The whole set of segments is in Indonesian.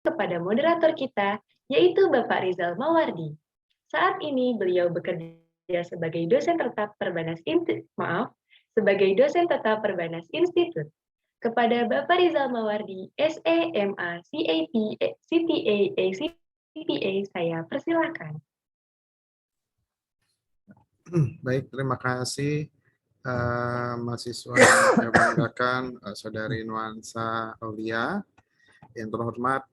kepada moderator kita, yaitu Bapak Rizal Mawardi. Saat ini beliau bekerja sebagai dosen tetap Perbanas Institut. Kepada Bapak Rizal Mawardi, SEMA, CAP, CTA, CPA, saya persilakan. Baik, terima kasih mahasiswa yang saya banggakan, Saudari Nuansa Aulia, yang terhormat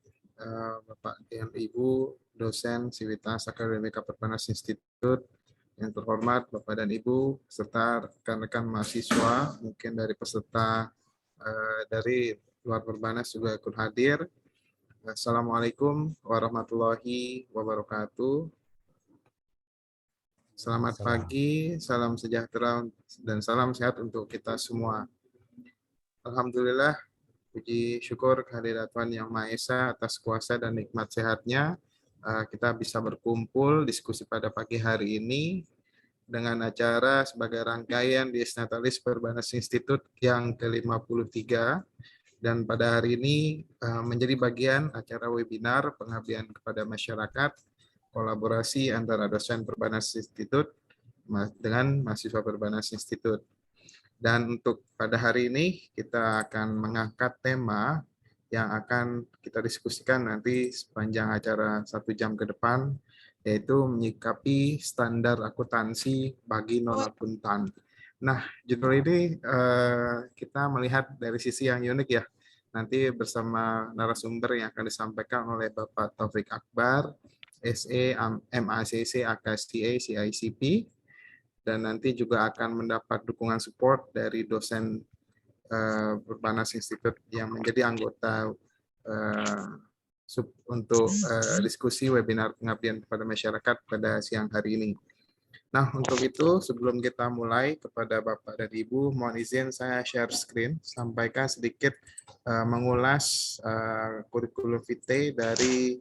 Bapak dan Ibu dosen Sivitas Akademika Perbanas Institut, yang terhormat Bapak dan Ibu serta rekan-rekan mahasiswa, mungkin dari peserta dari luar Perbanas juga ikut hadir. Assalamualaikum warahmatullahi wabarakatuh. Selamat pagi, salam sejahtera dan salam sehat untuk kita semua. Alhamdulillah, puji syukur kehadirat Tuhan Yang Maha Esa atas kuasa dan nikmat sehatnya. Kita bisa berkumpul diskusi pada pagi hari ini dengan acara sebagai rangkaian Dies Natalis Perbanas Institut yang ke-53. Dan pada hari ini menjadi bagian acara webinar pengabdian kepada masyarakat, kolaborasi antara dosen Perbanas Institut dengan mahasiswa Perbanas Institut. Dan untuk pada hari ini kita akan mengangkat tema yang akan kita diskusikan nanti sepanjang acara 1 jam ke depan, yaitu menyikapi standar akuntansi bagi non-akuntan. Nah, judul ini kita melihat dari sisi yang unik ya. Nanti bersama narasumber yang akan disampaikan oleh Bapak Taufik Akbar, SE, MACC, AKCA, CICP, dan nanti juga akan mendapat dukungan support dari dosen Perbanas Institut yang menjadi anggota untuk diskusi webinar pengabdian kepada masyarakat pada siang hari ini. Nah, untuk itu sebelum kita mulai, kepada Bapak dan Ibu, mohon izin saya share screen, sampaikan sedikit mengulas kurikulum vitae dari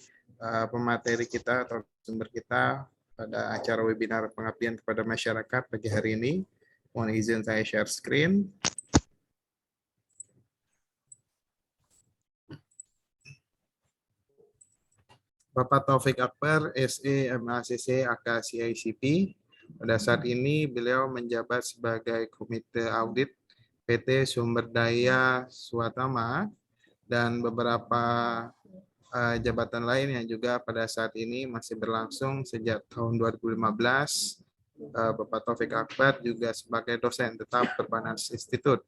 pemateri kita atau sumber kita pada acara webinar pengabdian kepada masyarakat pagi hari ini. Mohon izin saya share screen. Bapak Taufik Akbar, SE, MACC, AK, CICP. Pada saat ini beliau menjabat sebagai Komite Audit PT Sumber Daya Swatama dan beberapa jabatan lain yang juga pada saat ini masih berlangsung sejak tahun 2015. Bapak Taufik Akbar juga sebagai dosen tetap Perbanas Institut.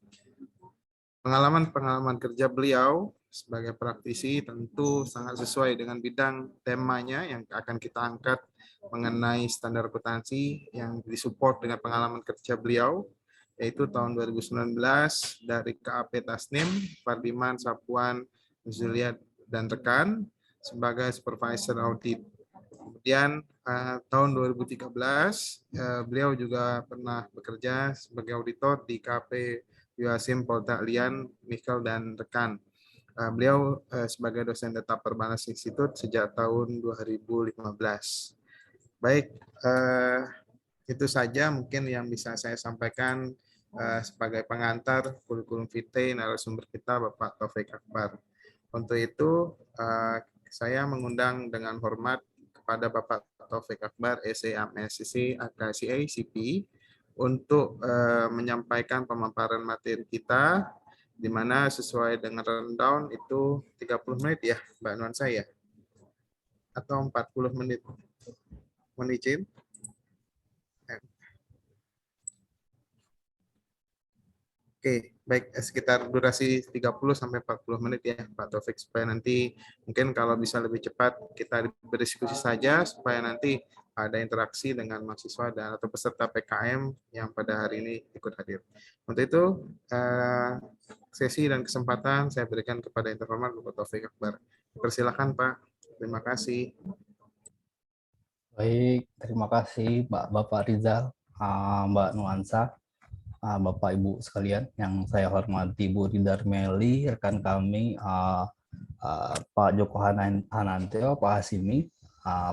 Pengalaman kerja beliau sebagai praktisi tentu sangat sesuai dengan bidang temanya yang akan kita angkat mengenai standar akuntansi yang disupport dengan pengalaman kerja beliau, yaitu tahun 2019 dari KAP Tasnim, Pardiman, Sapuan, Zulia, dan rekan sebagai supervisor audit. Kemudian tahun 2013 beliau juga pernah bekerja sebagai auditor di KP Yuasim Polda Lian, Michael, dan rekan. Beliau sebagai dosen tetap Perbanas Institut sejak tahun 2015. Baik, itu saja mungkin yang bisa saya sampaikan sebagai pengantar kurikulum vitae narasumber kita Bapak Taufik Akbar. Untuk itu, saya mengundang dengan hormat kepada Bapak Taufik Akbar, SE, MSCC, AKCA, CP, untuk menyampaikan pemaparan materi kita, di mana sesuai dengan rundown itu 30 menit ya, Mbak Nuansa ya? Atau 40 menit? Mohon izin. Oke, baik, sekitar durasi 30-40 menit ya, Pak Taufik, supaya nanti mungkin kalau bisa lebih cepat kita berdiskusi saja, supaya nanti ada interaksi dengan mahasiswa dan atau peserta PKM yang pada hari ini ikut hadir. Untuk itu, sesi dan kesempatan saya berikan kepada yang terhormat Bapak Taufik Akbar. Persilakan Pak, terima kasih. Baik, terima kasih Bapak Rizal, Mbak Nuansa, Bapak Ibu sekalian yang saya hormati, Bu Ridar Meli, rekan kami Pak Joko Hanantio, Pak Hasimi,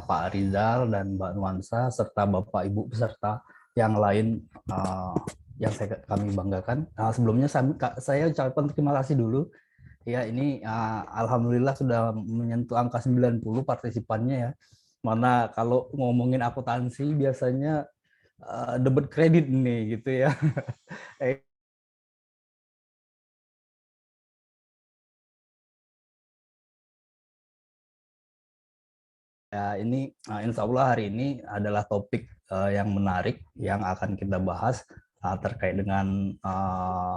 Pak Rizal, dan Mbak Nuansa, serta Bapak Ibu peserta yang lain yang kami banggakan. Sebelumnya saya ucapkan terima kasih dulu Ya, ini alhamdulillah sudah menyentuh angka 90 partisipannya ya. Mana kalau ngomongin akuntansi biasanya debit kredit nih gitu ya. Eh, Ya, ini insya Allah hari ini adalah topik yang menarik yang akan kita bahas terkait dengan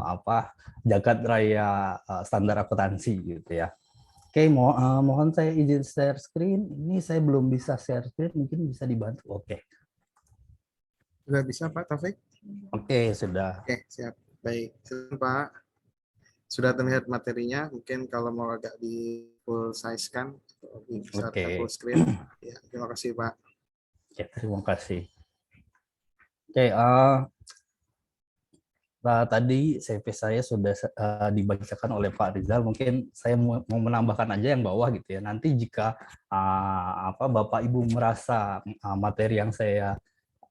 apa jagat raya standar akuntansi gitu ya. Oke, mohon saya izin share screen. Ini saya belum bisa share screen, mungkin bisa dibantu. Sudah bisa Pak Taufik? Oke, sudah. Oke, siap. Baik, silakan Pak. Sudah terlihat materinya, mungkin kalau mau agak di full size kan, bisa full Oke, screen. Ya, terima kasih Pak. ya, terima kasih. Oke, tadi CV saya sudah dibacakan oleh Pak Rizal. Mungkin saya mau menambahkan aja yang bawah gitu ya. Nanti jika Bapak Ibu merasa materi yang saya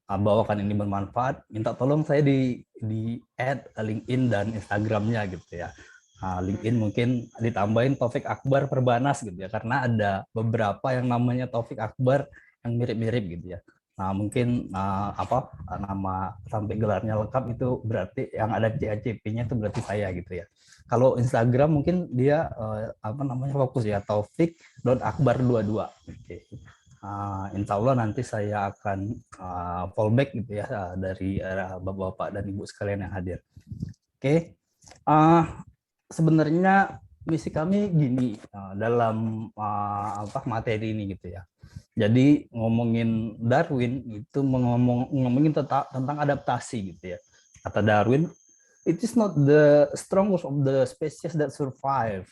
bawakan ini bermanfaat, minta tolong saya di add LinkedIn dan Instagramnya gitu ya. LinkedIn mungkin ditambahin Taufik Akbar Perbanas gitu ya, karena ada beberapa yang namanya Taufik Akbar yang mirip-mirip gitu ya. Nah, mungkin nama sampai gelarnya lengkap itu berarti yang ada CACP-nya itu berarti saya gitu ya. Kalau Instagram mungkin dia fokus ya Taufik.akbar22. Oke. Insya Allah nanti saya akan fallback gitu ya dari bapak-bapak dan ibu sekalian yang hadir. Oke. Sebenarnya misi kami gini dalam materi ini gitu ya. Jadi ngomongin Darwin itu ngomongin tentang adaptasi gitu ya. Kata Darwin, it is not the strongest of the species that survive,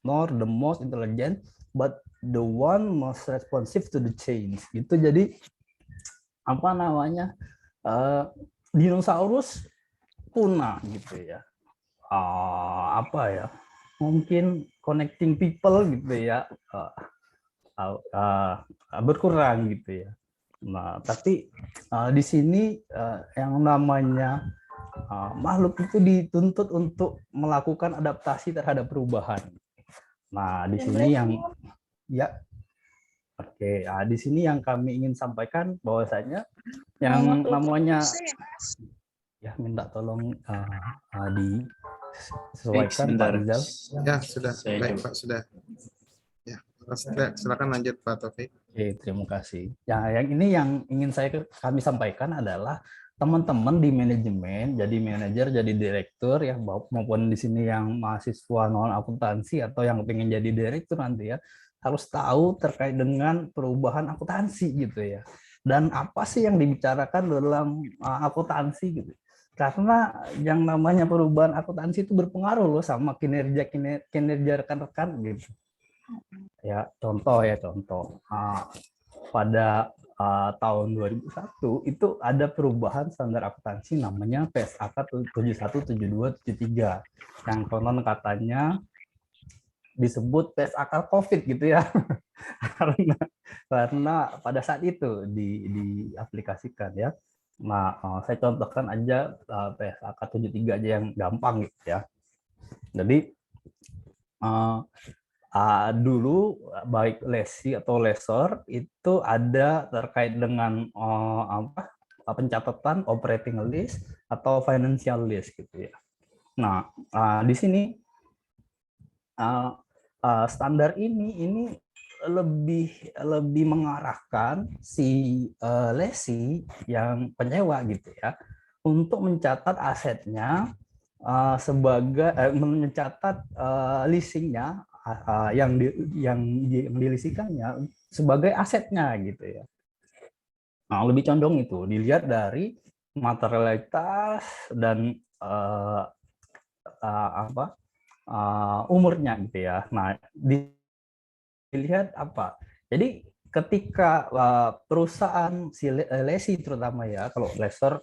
nor the most intelligent, but the one most responsive to the change. Gitu. Jadi dinosaurus punah gitu ya. Mungkin connecting people gitu ya. Berkurang gitu ya. Nah, tapi di sini yang namanya makhluk itu dituntut untuk melakukan adaptasi terhadap perubahan. Nah, di sini yang di sini yang kami ingin sampaikan bahwasanya yang namanya minta tolong disesuaikan Pak Rizal. Ya, sudah. Baik Pak, sudah. Silakan lanjut Pak Taufik. Oke, terima kasih. Ya, yang ini yang ingin kami sampaikan adalah teman-teman di manajemen, jadi manajer, jadi direktur ya, maupun di sini yang mahasiswa non akuntansi atau yang pengen jadi direktur nanti ya, harus tahu terkait dengan perubahan akuntansi gitu ya. Dan apa sih yang dibicarakan dalam akuntansi gitu. Karena yang namanya perubahan akuntansi itu berpengaruh loh sama kinerja rekan-rekan gitu. Ya, contoh. Pada tahun 2001 itu ada perubahan standar akuntansi namanya PSAK 717273 yang konon katanya disebut PSAK COVID gitu ya. karena pada saat itu diaplikasikan ya. Nah, saya contohkan aja PSAK 73 aja yang gampang gitu ya. Jadi dulu baik lesi atau lesor itu ada terkait dengan pencatatan operating list atau financial list gitu ya. Nah, di sini standar ini lebih mengarahkan si lesi yang penyewa gitu ya untuk mencatat asetnya sebagai mencatat leasingnya yang dilisikannya sebagai asetnya gitu ya. Nah, lebih condong itu dilihat dari materialitas dan umurnya gitu ya. Nah, dilihat apa? Jadi ketika perusahaan si lesi terutama ya, kalau lesor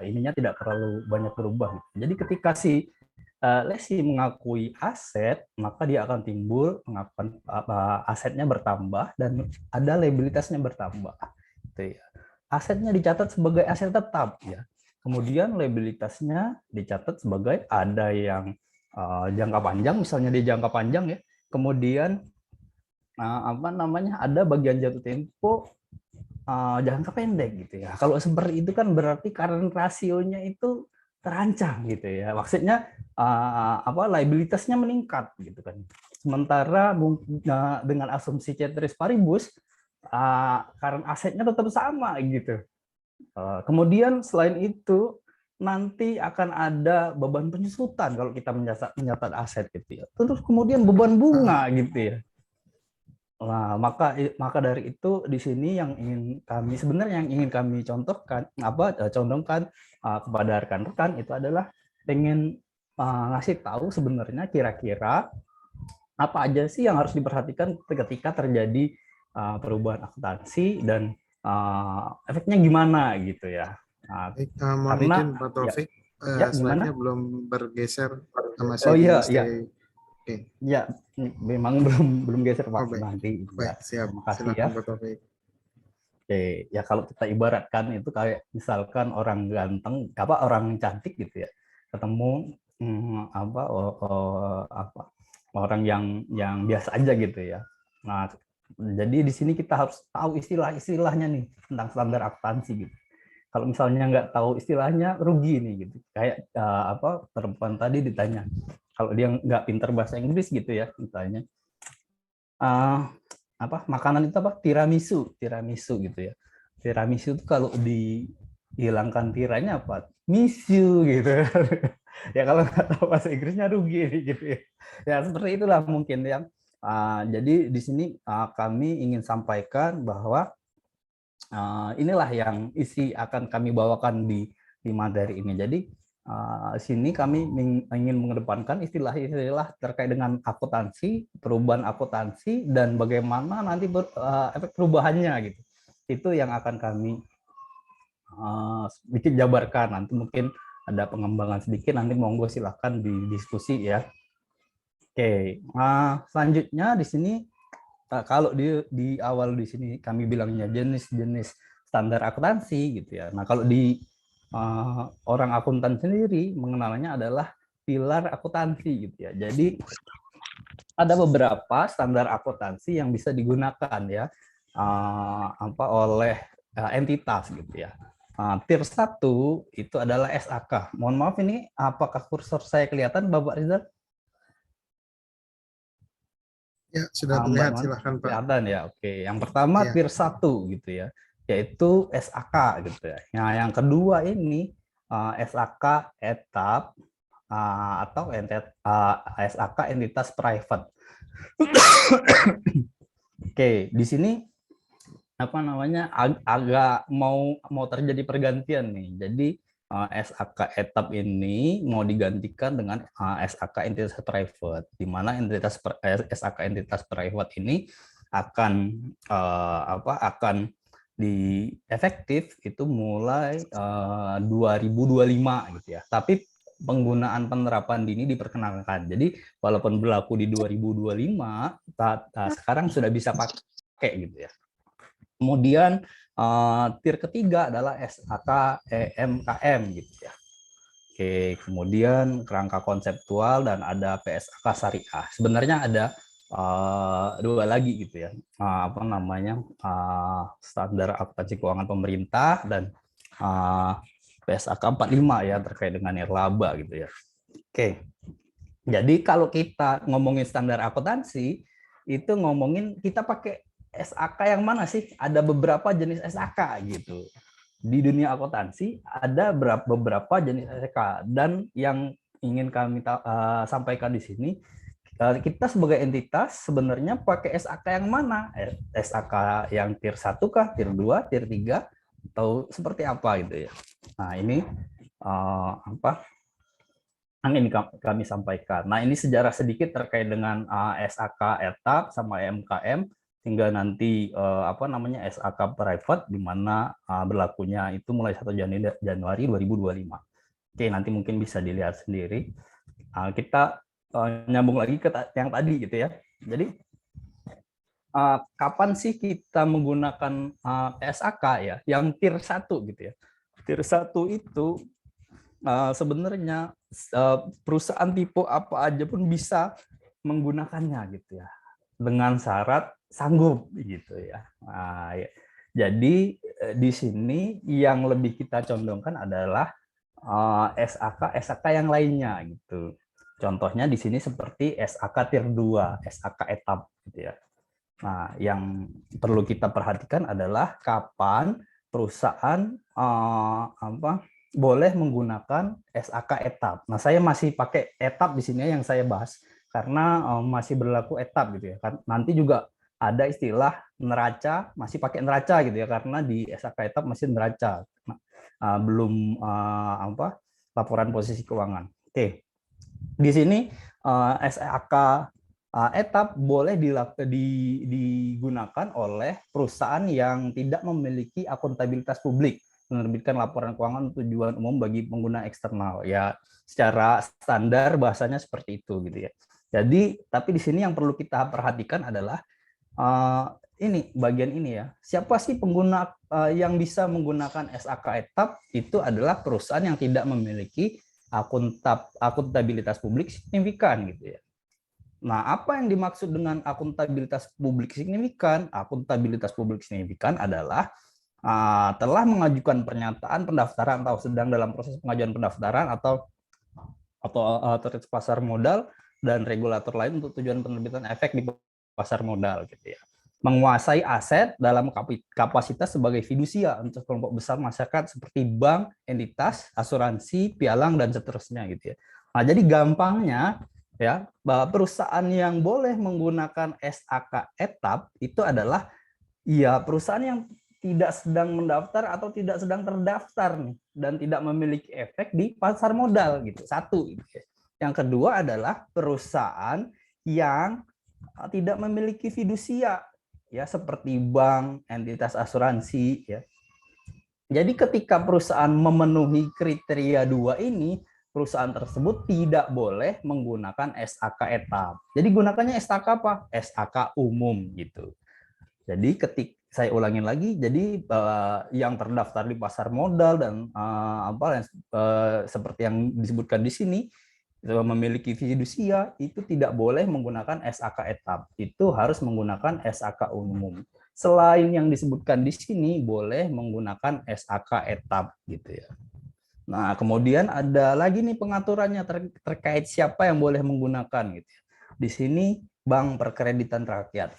ininya tidak terlalu banyak berubah. Gitu. Jadi ketika si lesi mengakui aset, maka dia akan timbul mengakukan asetnya bertambah dan ada liabilitasnya bertambah. Gitu ya. Asetnya dicatat sebagai aset tetap ya. Kemudian liabilitasnya dicatat sebagai ada yang jangka panjang, misalnya di jangka panjang ya, kemudian ada bagian jatuh tempo jangka pendek gitu ya. Kalau seperti itu kan berarti current rasionya itu terancam gitu ya. Maksudnya liabilitasnya meningkat gitu kan. Sementara dengan asumsi ceteris paribus current asetnya tetap sama gitu. Kemudian selain itu nanti akan ada beban penyusutan kalau kita mencatat aset gitu ya. Terus kemudian beban bunga gitu ya. Nah, maka dari itu di sini yang ingin kami contohkan kepada rekan-rekan itu adalah pengen ngasih tahu sebenarnya kira-kira apa aja sih yang harus diperhatikan ketika terjadi perubahan akuntansi dan efeknya gimana gitu ya. Nah, Mohon karena izin Pak Taufik, gimana? slide-nya belum bergeser, Oh masih di iya, iya. stay. Oke. Ya, memang belum geser Oh, Pak baik. nanti. Baik, Ya, siap. terima kasih ya. Silakan Pak Taufik. Oke, ya kalau kita ibaratkan itu kayak misalkan orang ganteng, orang cantik gitu ya, ketemu orang yang biasa aja gitu ya. Nah, jadi di sini kita harus tahu istilah-istilahnya nih tentang standar akuntansi gitu. Kalau misalnya nggak tahu istilahnya rugi nih gitu. Kayak perempuan tadi ditanya, kalau dia nggak pintar bahasa Inggris gitu ya, ditanya makanan itu apa, tiramisu gitu ya. Tiramisu itu kalau dihilangkan tiranya apa, miss you gitu. Ya kalau nggak tahu bahasa Inggrisnya rugi gitu ya. Ya seperti itulah mungkin yang jadi di sini kami ingin sampaikan bahwa inilah yang akan kami bawakan di materi ini. Jadi sini kami ingin mengedepankan istilah-istilah terkait dengan akuntansi, perubahan akuntansi, dan bagaimana nanti efek perubahannya gitu. Itu yang akan kami sedikit jabarkan. Nanti mungkin ada pengembangan sedikit, nanti monggo silahkan didiskusi ya. Oke, selanjutnya di sini kalau di awal di sini kami bilangnya jenis-jenis standar akuntansi gitu ya. Nah, kalau di orang akuntan sendiri mengenalnya adalah pilar akuntansi gitu ya. Jadi ada beberapa standar akuntansi yang bisa digunakan ya oleh entitas gitu ya. Tier 1 itu adalah SAK. Mohon maaf ini apakah kursor saya kelihatan Bapak Rizal? Ya, sudah terlihat, silahkan Pak. Kelihatan ya, oke. Yang pertama Ya. tier 1 gitu ya, yaitu SAK gitu ya. Nah, yang kedua ini SAK etap atau SAK entitas private. Oke, di sini agak mau terjadi pergantian nih. Jadi SAK etap ini mau digantikan dengan SAK entitas private, di mana SAK entitas private ini akan efektif itu mulai 2025 gitu ya. Tapi penggunaan penerapan dini diperkenalkan. Jadi walaupun berlaku di 2025, sekarang sudah bisa pakai gitu ya. Kemudian tier ketiga adalah SAK EMKM gitu ya. Oke, kemudian kerangka konseptual dan ada PSAK syariah. Sebenarnya ada dua lagi gitu ya. Standar akuntansi keuangan pemerintah dan PSAK 45 ya terkait dengan nirlaba gitu ya. Oke. Jadi kalau kita ngomongin standar akuntansi itu ngomongin kita pakai SAK yang mana sih? Ada beberapa jenis SAK gitu. Di dunia akuntansi ada beberapa jenis SAK, dan yang ingin kami sampaikan di sini, kita sebagai entitas sebenarnya pakai SAK yang mana? SAK yang tier 1 kah, tier 2, tier 3, atau seperti apa gitu ya. Nah, ini ingin kami sampaikan. Nah, ini sejarah sedikit terkait dengan SAK etap sama EMKM, hingga nanti SAK private di mana berlakunya itu mulai 1 Januari 2025. Oke, nanti mungkin bisa dilihat sendiri. Kita nyambung lagi ke yang tadi gitu ya. Jadi kapan sih kita menggunakan SAK ya yang tier 1 gitu ya. Tier 1 itu sebenarnya perusahaan tipe apa aja pun bisa menggunakannya gitu ya, dengan syarat sanggup gitu ya. Nah, ya. Jadi di sini yang lebih kita condongkan adalah SAK yang lainnya gitu. Contohnya di sini seperti SAK Tier 2, SAK etap gitu ya. Nah, yang perlu kita perhatikan adalah kapan perusahaan boleh menggunakan SAK etap. Nah, saya masih pakai etap di sini yang saya bahas karena masih berlaku etap gitu ya. Nanti juga ada istilah neraca, masih pakai neraca gitu ya, karena di SAK etap masih neraca. Nah, belum laporan posisi keuangan. Oke. Di sini SAK etap boleh digunakan oleh perusahaan yang tidak memiliki akuntabilitas publik, menerbitkan laporan keuangan tujuan umum bagi pengguna eksternal. Ya, secara standar bahasanya seperti itu gitu ya. Jadi, tapi di sini yang perlu kita perhatikan adalah ini bagian ini ya. Siapa sih pengguna yang bisa menggunakan SAK etap? Itu adalah perusahaan yang tidak memiliki akuntabilitas publik signifikan gitu ya. Nah, apa yang dimaksud dengan akuntabilitas publik signifikan? Akuntabilitas publik signifikan adalah telah mengajukan pernyataan pendaftaran atau sedang dalam proses pengajuan pendaftaran atau otoritas pasar modal dan regulator lain untuk tujuan penerbitan efek di pasar modal gitu ya. Menguasai aset dalam kapasitas sebagai fidusia untuk kelompok besar masyarakat seperti bank, entitas, asuransi, pialang dan seterusnya gitu ya. Nah, jadi gampangnya ya, perusahaan yang boleh menggunakan SAK etap itu adalah ya perusahaan yang tidak sedang mendaftar atau tidak sedang terdaftar nih, dan tidak memiliki efek di pasar modal gitu. Satu gitu ya. Yang kedua adalah perusahaan yang tidak memiliki fidusia ya, seperti bank, entitas asuransi ya. Jadi ketika perusahaan memenuhi kriteria dua ini, perusahaan tersebut tidak boleh menggunakan SAK etap. Jadi gunakannya SAK apa? SAK umum gitu. Jadi saya ulangin lagi, jadi yang terdaftar di pasar modal dan seperti yang disebutkan di sini memiliki fidusia itu tidak boleh menggunakan SAK etap. Itu harus menggunakan SAK umum. Selain yang disebutkan di sini boleh menggunakan SAK etap gitu ya. Nah, kemudian ada lagi nih pengaturannya terkait siapa yang boleh menggunakan gitu ya. Di sini Bank Perkreditan Rakyat.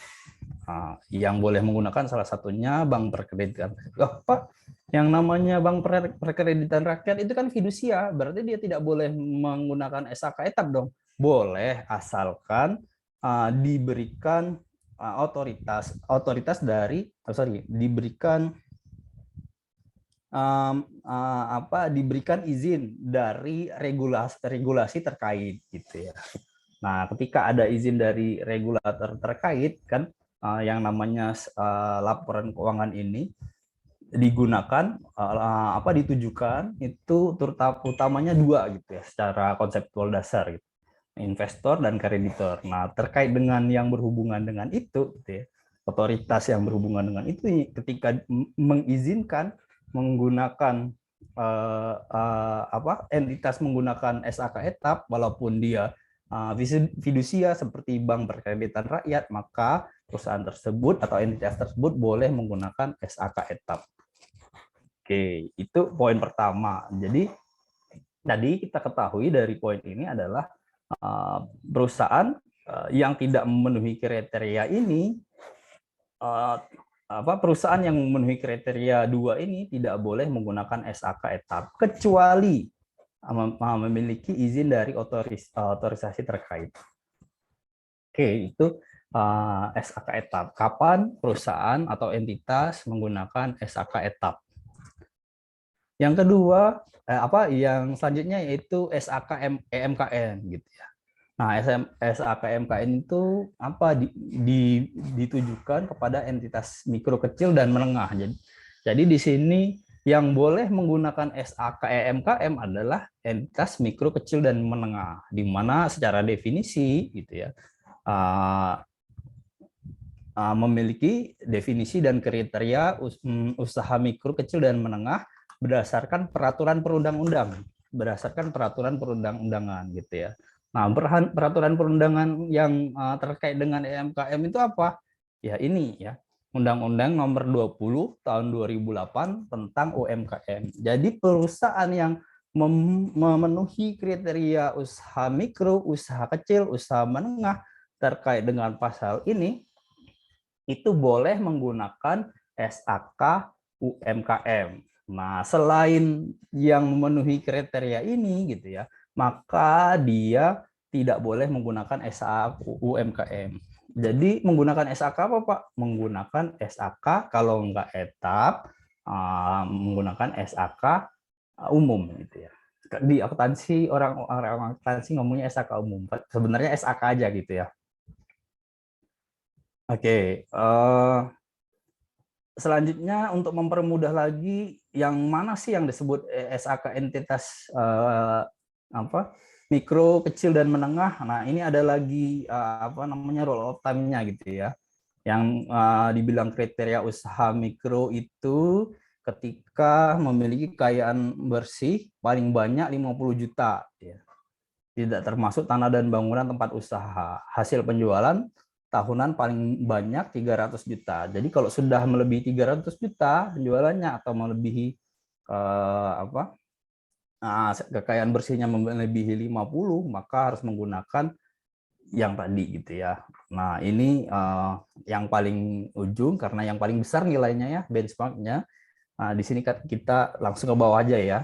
Nah, yang boleh menggunakan salah satunya Bank Perkreditan. Pak, yang namanya Bank Perkreditan Rakyat itu kan fidusia, berarti dia tidak boleh menggunakan SAK etap dong. Boleh, asalkan diberikan diberikan diberikan izin dari regulasi terkait gitu ya. Nah, ketika ada izin dari regulator terkait kan yang namanya laporan keuangan ini digunakan ditujukan itu utamanya dua gitu ya, secara konseptual dasar gitu. Investor dan kreditor. Nah, terkait dengan yang berhubungan dengan itu gitu ya, otoritas yang berhubungan dengan itu ketika mengizinkan menggunakan entitas menggunakan SAK etap walaupun dia fidusia seperti Bank Perkreditan Rakyat, maka perusahaan tersebut atau entitas tersebut boleh menggunakan SAK etap. Oke, itu poin pertama. Jadi tadi kita ketahui dari poin ini adalah perusahaan yang tidak memenuhi kriteria ini, perusahaan yang memenuhi kriteria dua ini tidak boleh menggunakan SAK etap kecuali memiliki izin dari otorisasi terkait. Oke, itu SAK etap. Kapan perusahaan atau entitas menggunakan SAK etap? Yang kedua, yang selanjutnya yaitu SAK EMKN gitu ya. Nah, SAK EMKN itu ditujukan kepada entitas mikro kecil dan menengah. Jadi di sini yang boleh menggunakan SAK EMKM adalah entitas mikro kecil dan menengah, di mana secara definisi gitu ya memiliki definisi dan kriteria usaha mikro kecil dan menengah berdasarkan peraturan perundang-undang berdasarkan peraturan perundang-undangan gitu ya. Nah, peraturan perundangan yang terkait dengan UMKM itu apa? Ya ini ya, Undang-Undang Nomor 20 Tahun 2008 tentang UMKM. Jadi perusahaan yang memenuhi kriteria usaha mikro, usaha kecil, usaha menengah terkait dengan pasal ini itu boleh menggunakan SAK UMKM. Nah, selain yang memenuhi kriteria ini gitu ya, maka dia tidak boleh menggunakan SAK UMKM. Jadi menggunakan SAK apa, Pak? Menggunakan SAK kalau enggak etap, menggunakan SAK umum gitu ya. Di akuntansi orang akuntansi ngomongnya SAK umum. Sebenarnya SAK aja gitu ya. Oke, selanjutnya untuk mempermudah lagi, yang mana sih yang disebut SAK entitas apa mikro, kecil dan menengah. Nah, ini ada lagi apa namanya roll of time-nya gitu ya. Yang dibilang kriteria usaha mikro itu ketika memiliki kekayaan bersih paling banyak 50 juta ya. Tidak termasuk tanah dan bangunan tempat usaha. Hasil penjualan tahunan paling banyak 300 juta. Jadi kalau sudah melebihi 300 juta penjualannya atau melebihi kekayaan bersihnya melebihi 50, maka harus menggunakan yang tadi gitu ya. Nah, ini yang paling ujung karena yang paling besar nilainya ya, benchmarknya. Nah, di sini kita langsung ke bawah aja ya.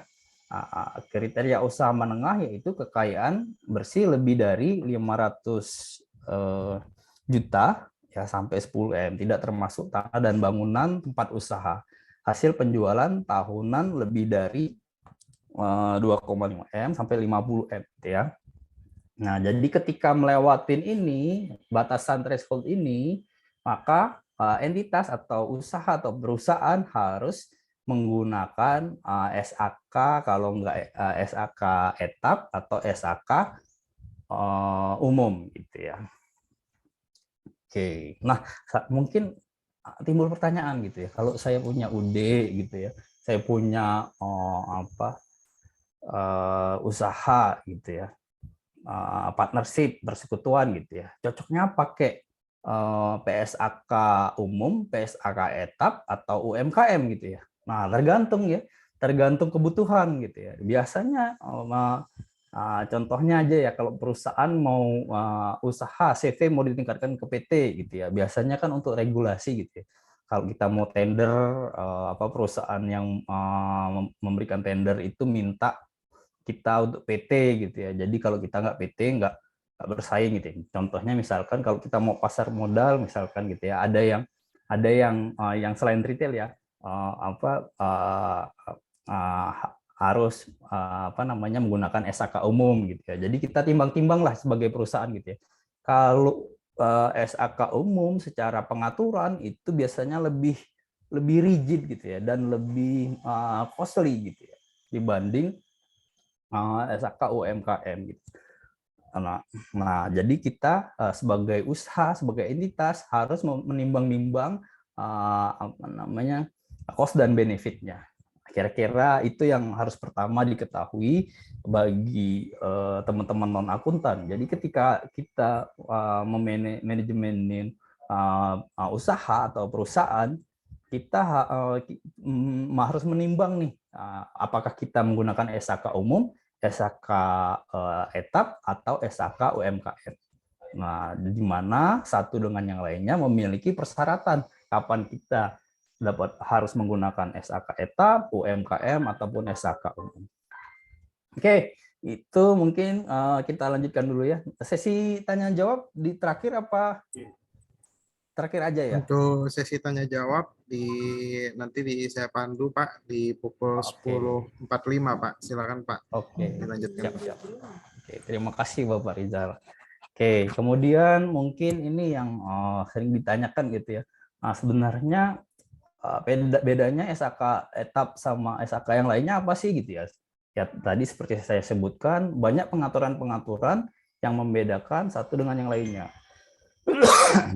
Kriteria usaha menengah yaitu kekayaan bersih lebih dari 500 juta ya sampai 10 M, tidak termasuk tanah dan bangunan tempat usaha. Hasil penjualan tahunan lebih dari 2,5 M sampai 50 M ya. Nah, jadi ketika melewatin ini, batasan threshold ini, maka entitas atau usaha atau perusahaan harus menggunakan SAK, kalau enggak SAK etap atau SAK umum gitu ya. Oke, nah mungkin timbul pertanyaan gitu ya, kalau saya punya UD gitu ya, saya punya usaha gitu ya, partnership, persekutuan gitu ya, cocoknya pakai PSAK umum, PSAK etap atau UMKM gitu ya. Nah, tergantung ya, tergantung kebutuhan gitu ya. Biasanya contohnya aja ya, kalau perusahaan mau usaha CV mau ditingkatkan ke PT gitu ya, biasanya kan untuk regulasi gitu ya. Kalau kita mau tender, perusahaan yang memberikan tender itu minta kita untuk PT gitu ya. Jadi kalau kita nggak PT nggak bersaing gitu ya. Contohnya misalkan kalau kita mau pasar modal misalkan gitu ya, ada yang selain retail ya, harus menggunakan SAK umum gitu ya. Jadi kita timbang-timbang lah sebagai perusahaan gitu ya. Kalau SAK umum secara pengaturan itu biasanya lebih rigid gitu ya, dan lebih costly gitu ya dibanding SAK UMKM gitu. Nah, jadi kita sebagai usaha, sebagai entitas harus menimbang-nimbang cost dan benefitnya. Kira-kira itu yang harus pertama diketahui bagi teman-teman non akuntan. Jadi ketika kita memanajemenin usaha atau perusahaan, kita harus menimbang nih apakah kita menggunakan SAK umum, SAK etap atau SAK UMKM. Nah, di mana satu dengan yang lainnya memiliki persyaratan kapan kita harus menggunakan SAK etap, UMKM ataupun SAK umum. Oke, itu mungkin kita lanjutkan dulu ya. Sesi tanya jawab di terakhir apa? Terakhir aja ya. Untuk sesi tanya jawab nanti saya pandu Pak di pukul 10.45 Pak. Silakan Pak. Oke. Dilanjutkan. Siap. Oke, terima kasih Bapak Rizal. Oke, kemudian mungkin ini yang sering ditanyakan gitu ya. Nah, sebenarnya bedanya SAK etap sama SAK yang lainnya apa sih gitu ya? Ya tadi seperti saya sebutkan, banyak pengaturan-pengaturan yang membedakan satu dengan yang lainnya.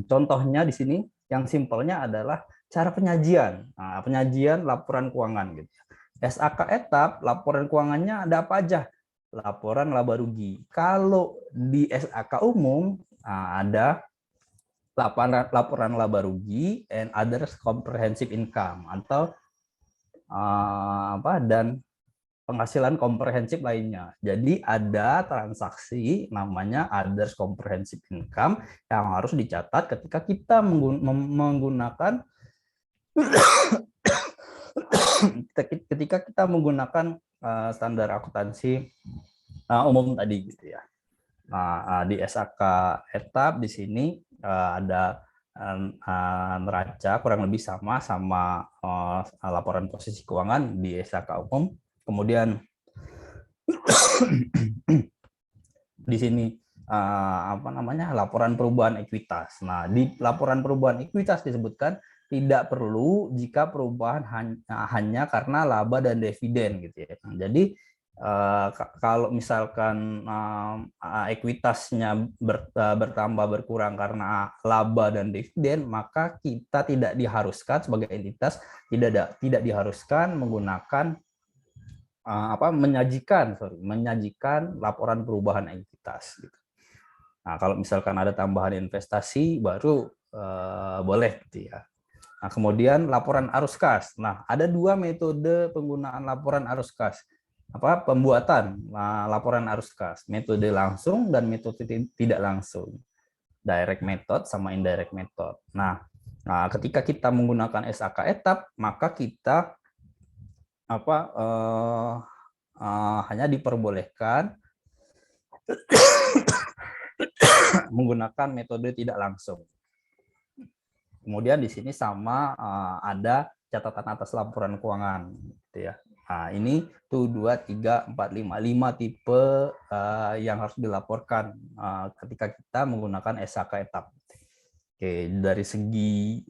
Contohnya di sini yang simpelnya adalah cara penyajian. Nah, penyajian laporan keuangan gitu. SAK etap, laporan keuangannya ada apa aja? Laporan laba rugi. Kalau di SAK umum ada laporan laba rugi and others comprehensive income atau dan penghasilan komprehensif lainnya. Jadi ada transaksi namanya others comprehensive income yang harus dicatat ketika kita menggunakan ketika kita menggunakan standar akuntansi umum tadi gitu ya. Di SAK etap di sini ada neraca kurang lebih sama laporan posisi keuangan di SAK umum. Kemudian di sini laporan perubahan ekuitas. Nah, di laporan perubahan ekuitas disebutkan tidak perlu jika perubahan hanya karena laba dan dividen gitu ya. Jadi kalau misalkan ekuitasnya bertambah berkurang karena laba dan dividen, maka kita tidak diharuskan sebagai entitas tidak diharuskan menggunakan menyajikan laporan perubahan ekuitas. Gitu. Nah, kalau misalkan ada tambahan investasi baru boleh gitu ya. Nah, kemudian laporan arus kas. Nah, ada dua metode penggunaan laporan arus kas. Pembuatan laporan arus kas, metode langsung dan metode tidak langsung. Direct method sama indirect method. Nah, ketika kita menggunakan SAK etap, maka kita hanya diperbolehkan menggunakan metode tidak langsung. Kemudian di sini sama ada catatan atas laporan keuangan, gitu ya. Nah, ini 1, 2, 3, 4, 5 tipe yang harus dilaporkan ketika kita menggunakan SAK etap. Oke, dari segi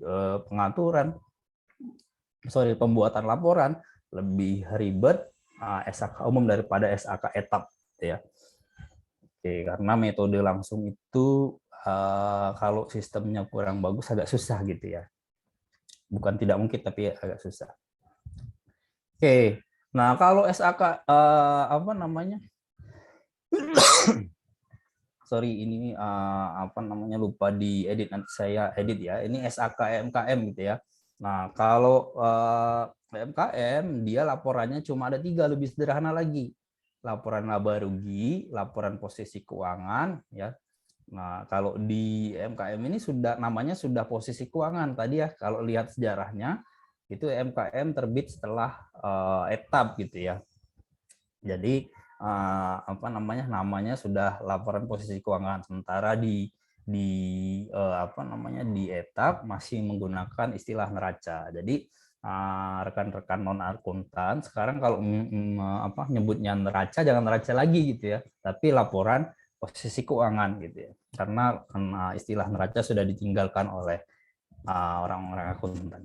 pembuatan laporan lebih ribet SAK umum daripada SAK etap, gitu ya. Oke, karena metode langsung itu kalau sistemnya kurang bagus agak susah gitu ya. Bukan tidak mungkin tapi agak susah. Oke, nah kalau SAK sorry ini lupa diedit, nanti saya edit ya. Ini SAK MKM gitu ya. Nah kalau MKM dia laporannya cuma ada 3, lebih sederhana lagi. Laporan laba rugi, laporan posisi keuangan ya. Nah, kalau di MKM ini namanya sudah posisi keuangan tadi ya. Kalau lihat sejarahnya itu MKM terbit setelah etap gitu ya. Jadi namanya sudah laporan posisi keuangan, sementara di etap masih menggunakan istilah neraca. Jadi rekan-rekan non akuntan sekarang kalau nyebutnya neraca jangan neraca lagi gitu ya, tapi laporan posisi keuangan gitu ya, karena istilah neraca sudah ditinggalkan oleh orang-orang akuntan.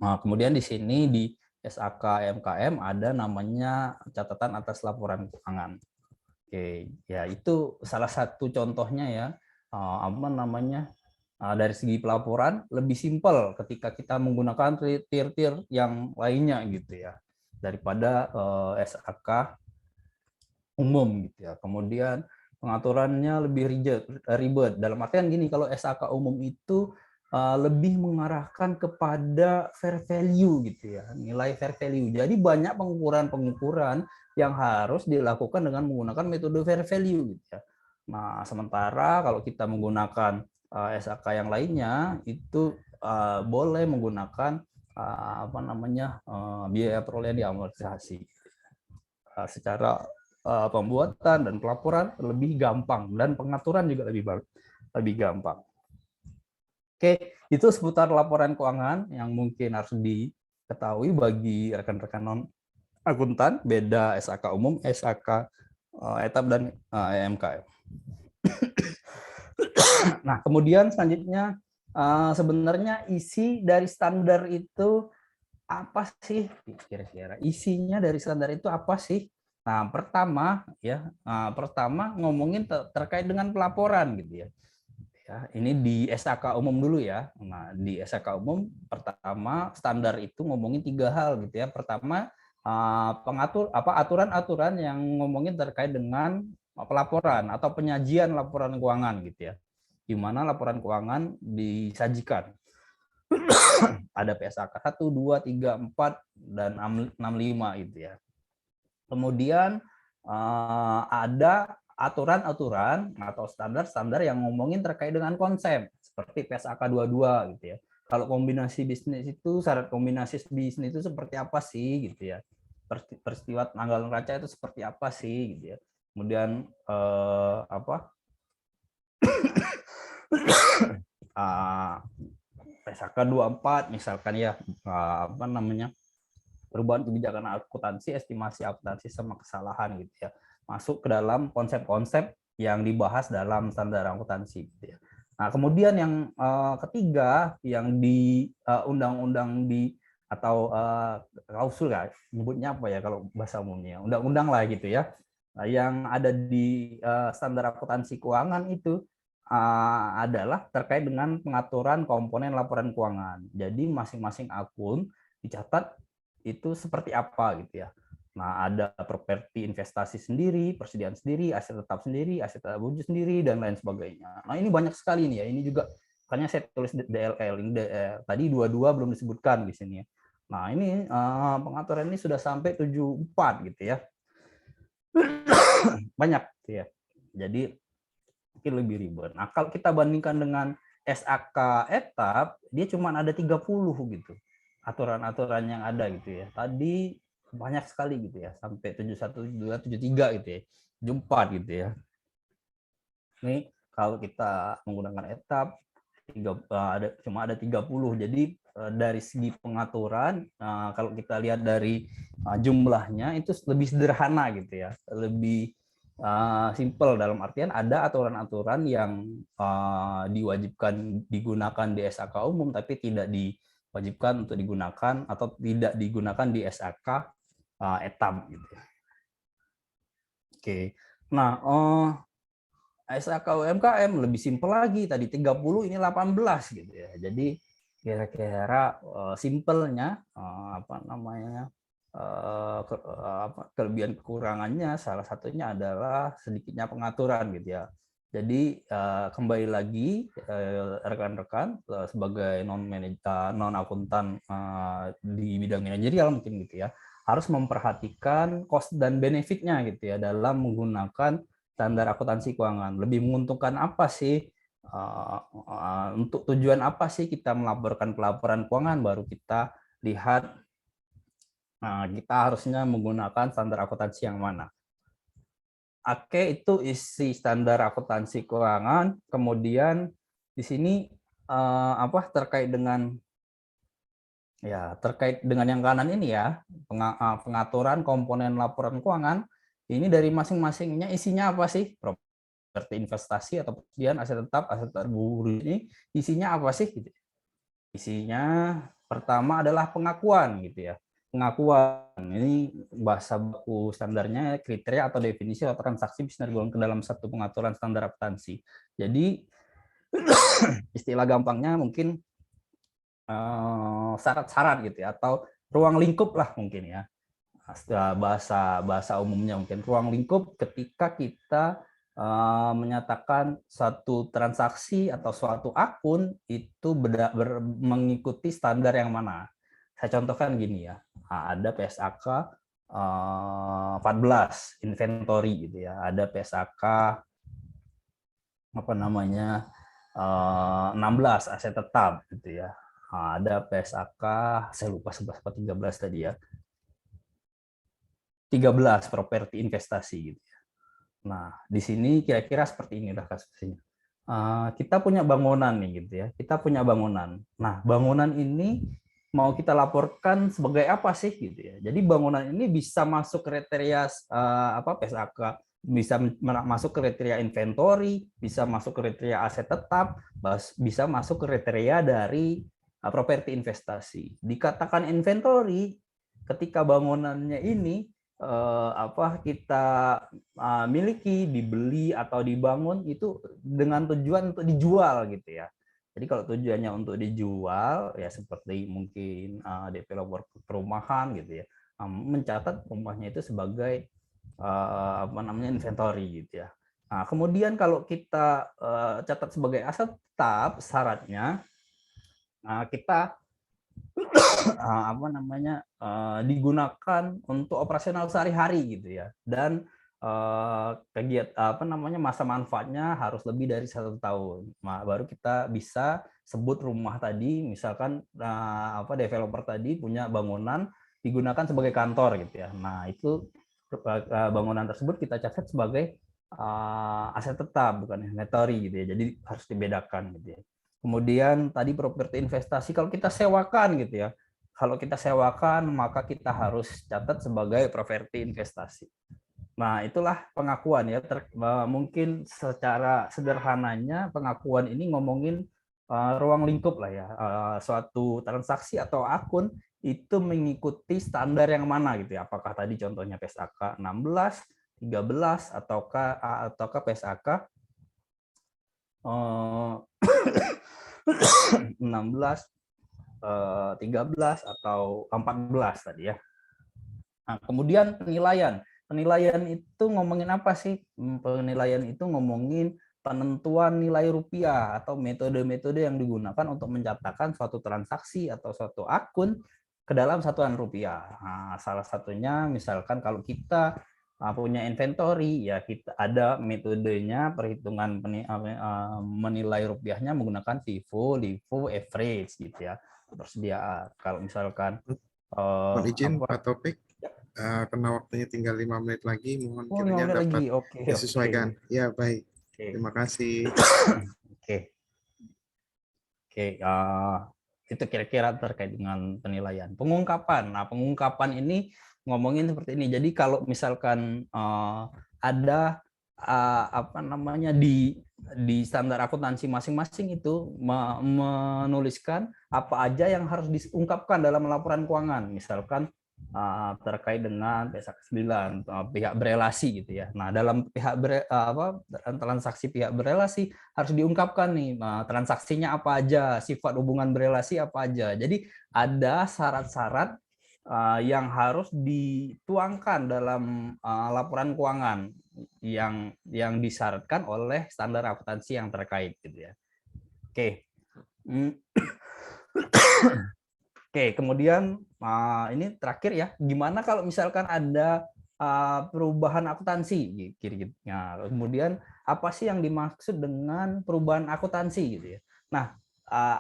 Kemudian di sini di SAK MKM ada namanya catatan atas laporan keuangan. Oke, ya itu salah satu contohnya ya. Dari segi pelaporan lebih simpel ketika kita menggunakan tier-tier yang lainnya gitu ya, daripada SAK umum gitu ya. Kemudian pengaturannya lebih ribet. Dalam artian gini, kalau SAK umum itu lebih mengarahkan kepada fair value gitu ya, nilai fair value. Jadi banyak pengukuran yang harus dilakukan dengan menggunakan metode fair value gitu ya. Nah, sementara kalau kita menggunakan SAK yang lainnya itu boleh menggunakan biaya perolehan diamortisasi. Secara pembuatan dan pelaporan lebih gampang dan pengaturan juga lebih gampang. Oke, itu seputar laporan keuangan yang mungkin harus diketahui bagi rekan-rekan non akuntan, beda SAK umum, SAK etap dan MKM. Nah, kemudian selanjutnya sebenarnya isi dari standar itu apa sih? Kira-kira isinya dari standar itu apa sih? Nah, pertama ngomongin terkait dengan pelaporan gitu ya. Ya, ini di SAK umum dulu ya. Nah, di SAK umum pertama standar itu ngomongin 3 hal gitu ya. Pertama aturan-aturan yang ngomongin terkait dengan pelaporan atau penyajian laporan keuangan gitu ya. Di mana laporan keuangan disajikan. Ada PSAK 1, 2, 3, 4 dan 65 gitu ya. Kemudian ada aturan-aturan atau standar-standar yang ngomongin terkait dengan konsep seperti PSAK 22 gitu ya. Kalau kombinasi bisnis itu syarat kombinasi bisnis itu seperti apa sih gitu ya. Peristiwa tanggal neraca itu seperti apa sih gitu ya. Kemudian PSAK 24 misalkan ya perubahan kebijakan akuntansi, estimasi akuntansi sama kesalahan gitu ya. Masuk ke dalam konsep-konsep yang dibahas dalam standar akuntansi gitu ya. Nah, kemudian yang ketiga yang di undang-undang atau klausul ya, nyebutnya apa ya kalau bahasa umumnya, undang-undang lah gitu ya. Nah, yang ada di standar akuntansi keuangan itu adalah terkait dengan pengaturan komponen laporan keuangan. Jadi masing-masing akun dicatat itu seperti apa gitu ya. Nah, ada properti investasi sendiri, persediaan sendiri, aset tetap sendiri, aset tak wujud sendiri, dan lain sebagainya. Nah, ini banyak sekali nih ya. Ini juga, makanya saya tulis DLL. Tadi 22 belum disebutkan di sini ya. Nah, ini pengaturan ini sudah sampai 74 gitu ya. Banyak gitu ya. Jadi, mungkin lebih ribet. Nah, kalau kita bandingkan dengan SAK etap, dia cuma ada 30 gitu. Aturan-aturan yang ada gitu ya. Tadi banyak sekali gitu ya, sampai 71, 72, 73 gitu ya. 74 gitu ya. Ini kalau kita menggunakan etap cuma ada 30. Jadi dari segi pengaturan kalau kita lihat dari jumlahnya itu lebih sederhana gitu ya. Lebih simple dalam artian ada aturan-aturan yang diwajibkan digunakan di SAK umum tapi tidak diwajibkan untuk digunakan atau tidak digunakan di SAK etap gitu. Oke. Nah, SAK UMKM lebih simpel lagi, tadi 30 ini 18 gitu ya. Jadi kira-kira simpelnya kelebihan kekurangannya salah satunya adalah sedikitnya pengaturan gitu ya. Jadi kembali lagi rekan-rekan sebagai non akuntan di bidang manajerial mungkin gitu ya, harus memperhatikan cost dan benefitnya gitu ya dalam menggunakan standar akuntansi keuangan. Lebih menguntungkan apa sih? Untuk tujuan apa sih kita melaporkan pelaporan keuangan, baru kita lihat kita harusnya menggunakan standar akuntansi yang mana. Oke, itu isi standar akuntansi keuangan. Kemudian di sini terkait dengan yang kanan ini ya, pengaturan komponen laporan keuangan. Ini dari masing-masingnya isinya apa sih? Seperti investasi atau persediaan aset tetap, aset terburuh ini isinya apa sih? Isinya pertama adalah pengakuan gitu ya. Pengakuan ini bahasa baku standarnya kriteria atau definisi atau transaksi bisa tergolong ke dalam satu pengaturan standar akuntansi. Jadi istilah gampangnya mungkin syarat-syarat gitu ya, atau ruang lingkup lah mungkin ya. Bahasa umumnya mungkin ruang lingkup ketika kita menyatakan satu transaksi atau suatu akun itu mengikuti standar yang mana. Saya contohkan gini ya, ada PSAK 14 inventory gitu ya, ada PSAK 16 aset tetap gitu ya, ada PSAK saya lupa 11 atau 13 tadi ya, 13 properti investasi gitu ya. Nah, di sini kira-kira seperti ini dah kasusnya. Kita punya bangunan nih gitu ya. Kita punya bangunan. Nah, bangunan ini mau kita laporkan sebagai apa sih gitu ya. Jadi bangunan ini bisa masuk kriteria PSAK, bisa masuk kriteria inventory, bisa masuk kriteria aset tetap, bisa masuk kriteria dari properti investasi. Dikatakan inventory ketika bangunannya ini kita miliki, dibeli atau dibangun itu dengan tujuan untuk dijual gitu ya. Jadi kalau tujuannya untuk dijual ya seperti mungkin developer perumahan gitu ya, mencatat rumahnya itu sebagai inventory gitu ya. Nah, kemudian kalau kita catat sebagai aset tetap, syaratnya kita digunakan untuk operasional sehari-hari gitu ya, dan masa manfaatnya harus lebih dari 1 tahun. Nah, baru kita bisa sebut rumah tadi, misalkan developer tadi punya bangunan digunakan sebagai kantor gitu ya. Nah, itu bangunan tersebut kita catat sebagai aset tetap, bukan inventory gitu ya. Jadi harus dibedakan gitu ya. Kemudian tadi properti investasi, kalau kita sewakan gitu ya. Kalau kita sewakan, maka kita harus catat sebagai properti investasi. Nah, itulah pengakuan ya. Mungkin secara sederhananya pengakuan ini ngomongin ruang lingkup lah ya. Suatu transaksi atau akun itu mengikuti standar yang mana gitu ya. Apakah tadi contohnya PSAK 16, 13 ataukah PSAK 16, 13 atau 14 tadi ya. Nah, kemudian penilaian. Penilaian itu ngomongin apa sih? Penilaian itu ngomongin penentuan nilai rupiah atau metode-metode yang digunakan untuk mencatatkan suatu transaksi atau suatu akun ke dalam satuan rupiah. Nah, salah satunya misalkan kalau kita punya inventory ya, kita ada metodenya perhitungan menilai rupiahnya menggunakan FIFO, LIFO, average gitu ya, persediaan. Kalau misalkan Mohon izin Pak Topik, karena waktunya tinggal 5 menit lagi, mohon 5 kiranya menit dapat lagi. Oke. disesuaikan. Ya, baik. Terima kasih. Oke. Itu kira-kira terkait dengan penilaian. Pengungkapan. Nah, pengungkapan ini ngomongin seperti ini. Jadi kalau misalkan ada di standar akuntansi masing-masing itu menuliskan apa aja yang harus diungkapkan dalam laporan keuangan. Misalkan terkait dengan PSAK 9 pihak berelasi gitu ya. Nah, dalam transaksi pihak berelasi harus diungkapkan nih transaksinya apa aja, sifat hubungan berelasi apa aja. Jadi ada syarat-syarat yang harus dituangkan dalam laporan keuangan yang disyaratkan oleh standar akuntansi yang terkait gitu ya. Oke. Oke, kemudian ini terakhir ya, gimana kalau misalkan ada perubahan akuntansi? Nah, kemudian apa sih yang dimaksud dengan perubahan akuntansi gitu ya? Nah,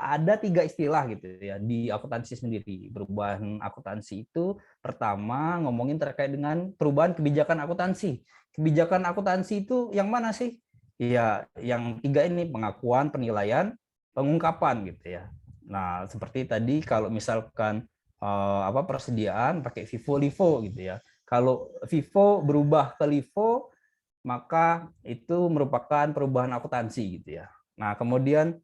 ada 3 istilah gitu ya di akuntansi sendiri. Perubahan akuntansi itu pertama ngomongin terkait dengan perubahan kebijakan akuntansi. Kebijakan akuntansi itu yang mana sih? Iya, yang 3 ini, pengakuan, penilaian, pengungkapan gitu ya. Nah, seperti tadi kalau misalkan persediaan pakai FIFO LIFO gitu ya. Kalau FIFO berubah ke LIFO, maka itu merupakan perubahan akuntansi gitu ya. Nah, kemudian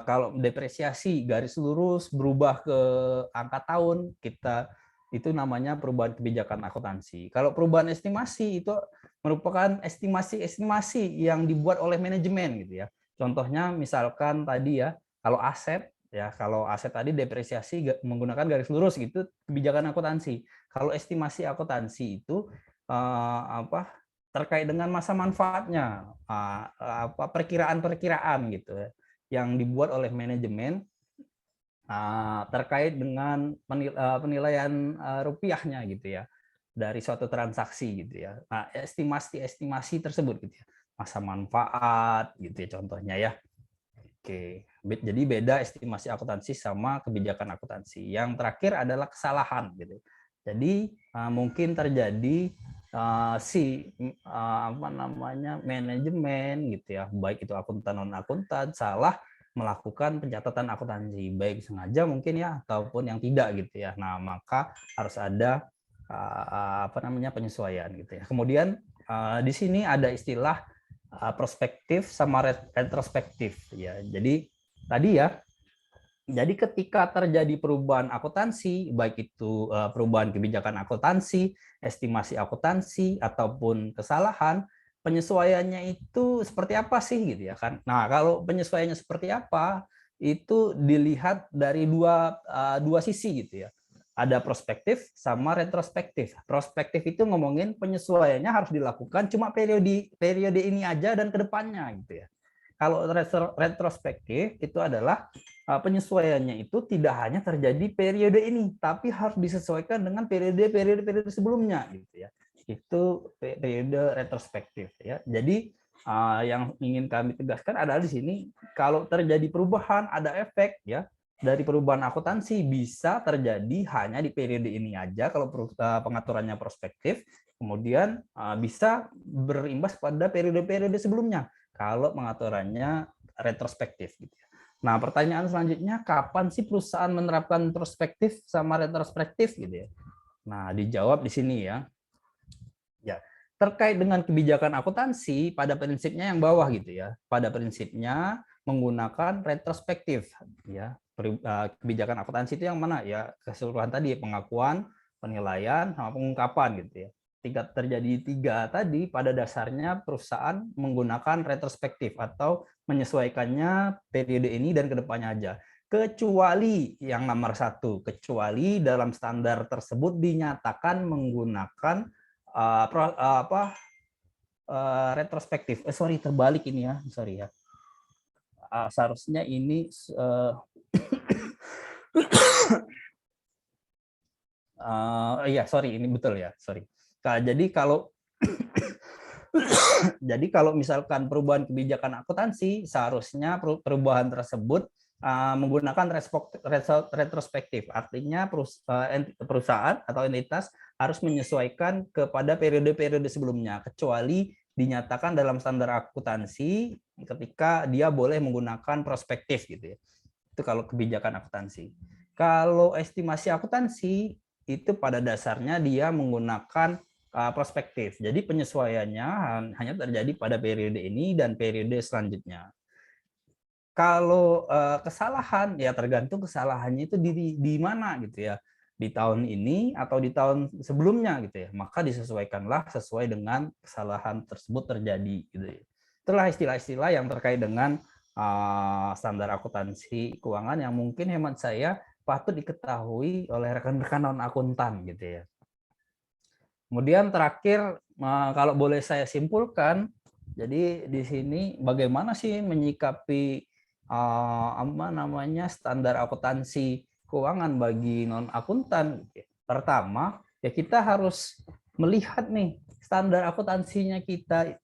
kalau depresiasi garis lurus berubah ke angka tahun, itu namanya perubahan kebijakan akuntansi. Kalau perubahan estimasi itu merupakan estimasi yang dibuat oleh manajemen gitu ya. Contohnya misalkan tadi ya, kalau aset tadi depresiasi menggunakan garis lurus gitu kebijakan akuntansi. Kalau estimasi akuntansi itu terkait dengan masa manfaatnya, perkiraan-perkiraan gitu ya, yang dibuat oleh manajemen terkait dengan penilaian rupiahnya gitu ya dari suatu transaksi gitu ya. Nah, estimasi tersebut gitu ya, masa manfaat gitu ya contohnya ya. Oke, jadi beda estimasi akuntansi sama kebijakan akuntansi. Yang terakhir adalah kesalahan gitu. Jadi mungkin terjadi manajemen gitu ya, baik itu akuntan non akuntan salah melakukan pencatatan akuntansi, baik sengaja mungkin ya ataupun yang tidak gitu ya. Nah, maka harus ada penyesuaian gitu ya. Kemudian di sini ada istilah prospektif sama retrospektif ya. Jadi tadi ya Jadi ketika terjadi perubahan akuntansi, baik itu perubahan kebijakan akuntansi, estimasi akuntansi, ataupun kesalahan, penyesuaiannya itu seperti apa sih gitu ya kan? Nah, kalau penyesuaiannya seperti apa, itu dilihat dari dua sisi gitu ya. Ada prospektif sama retrospektif. Prospektif itu ngomongin penyesuaiannya harus dilakukan cuma periode ini aja dan kedepannya gitu ya. Kalau retrospektif itu adalah penyesuaiannya itu tidak hanya terjadi periode ini, tapi harus disesuaikan dengan periode sebelumnya, gitu ya. Itu periode retrospektif, ya. Jadi yang ingin kami tegaskan adalah di sini kalau terjadi perubahan ada efek, ya, dari perubahan akuntansi bisa terjadi hanya di periode ini aja kalau pengaturannya prospektif, kemudian bisa berimbas pada periode-periode sebelumnya kalau pengaturannya retrospektif, gitu. Nah, pertanyaan selanjutnya, kapan sih perusahaan menerapkan prospektif sama retrospektif gitu ya? Nah, dijawab di sini ya. Ya, terkait dengan kebijakan akuntansi pada prinsipnya yang bawah gitu ya. Pada prinsipnya menggunakan retrospektif ya. Kebijakan akuntansi itu yang mana ya? Keseluruhan tadi pengakuan, penilaian sama pengungkapan gitu ya. Terjadi tiga tadi pada dasarnya perusahaan menggunakan retrospektif atau menyesuaikannya periode ini dan kedepannya aja. Kecuali yang nomor satu, kecuali dalam standar tersebut dinyatakan menggunakan retrospektif. Sorry, terbalik ini ya, sorry ya. Seharusnya ini iya, sorry, ini betul ya, sorry. Jadi kalau jadi kalau misalkan perubahan kebijakan akuntansi, seharusnya perubahan tersebut menggunakan retrospektif. Artinya perusahaan atau entitas harus menyesuaikan kepada periode-periode sebelumnya, kecuali dinyatakan dalam standar akuntansi ketika dia boleh menggunakan prospektif gitu ya. Itu kalau kebijakan akuntansi. Kalau estimasi akuntansi itu pada dasarnya dia menggunakan prospektif. Jadi penyesuaiannya hanya terjadi pada periode ini dan periode selanjutnya. Kalau kesalahan ya tergantung kesalahannya itu di mana gitu ya. Di tahun ini atau di tahun sebelumnya gitu ya. Maka disesuaikanlah sesuai dengan kesalahan tersebut terjadi gitu ya. Itulah istilah-istilah yang terkait dengan standar akuntansi keuangan yang mungkin hemat saya patut diketahui oleh rekan-rekan non akuntan gitu ya. Kemudian terakhir, kalau boleh saya simpulkan, jadi di sini bagaimana sih menyikapi standar akuntansi keuangan bagi non akuntan? Pertama, ya kita harus melihat nih standar akuntansinya kita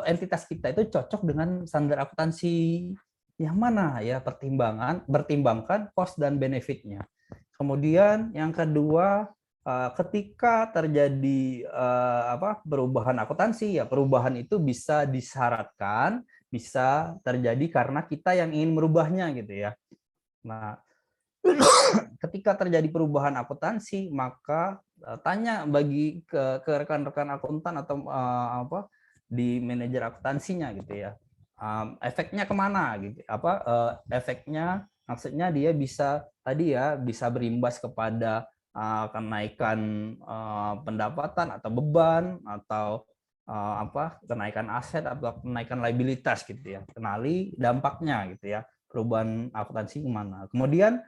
entitas kita itu cocok dengan standar akuntansi yang mana ya, pertimbangkan cost dan benefitnya. Kemudian yang kedua, ketika terjadi perubahan akuntansi ya, perubahan itu bisa disyaratkan, bisa terjadi karena kita yang ingin merubahnya gitu ya. Nah, ketika terjadi perubahan akuntansi, maka tanya ke rekan-rekan akuntan atau di manajer akuntansinya gitu ya. Efeknya kemana gitu? Efeknya maksudnya dia bisa berimbas kepada kenaikan pendapatan atau beban atau kenaikan aset atau kenaikan liabilitas gitu ya. Kenali dampaknya gitu ya, perubahan akuntansi kemana. Kemudian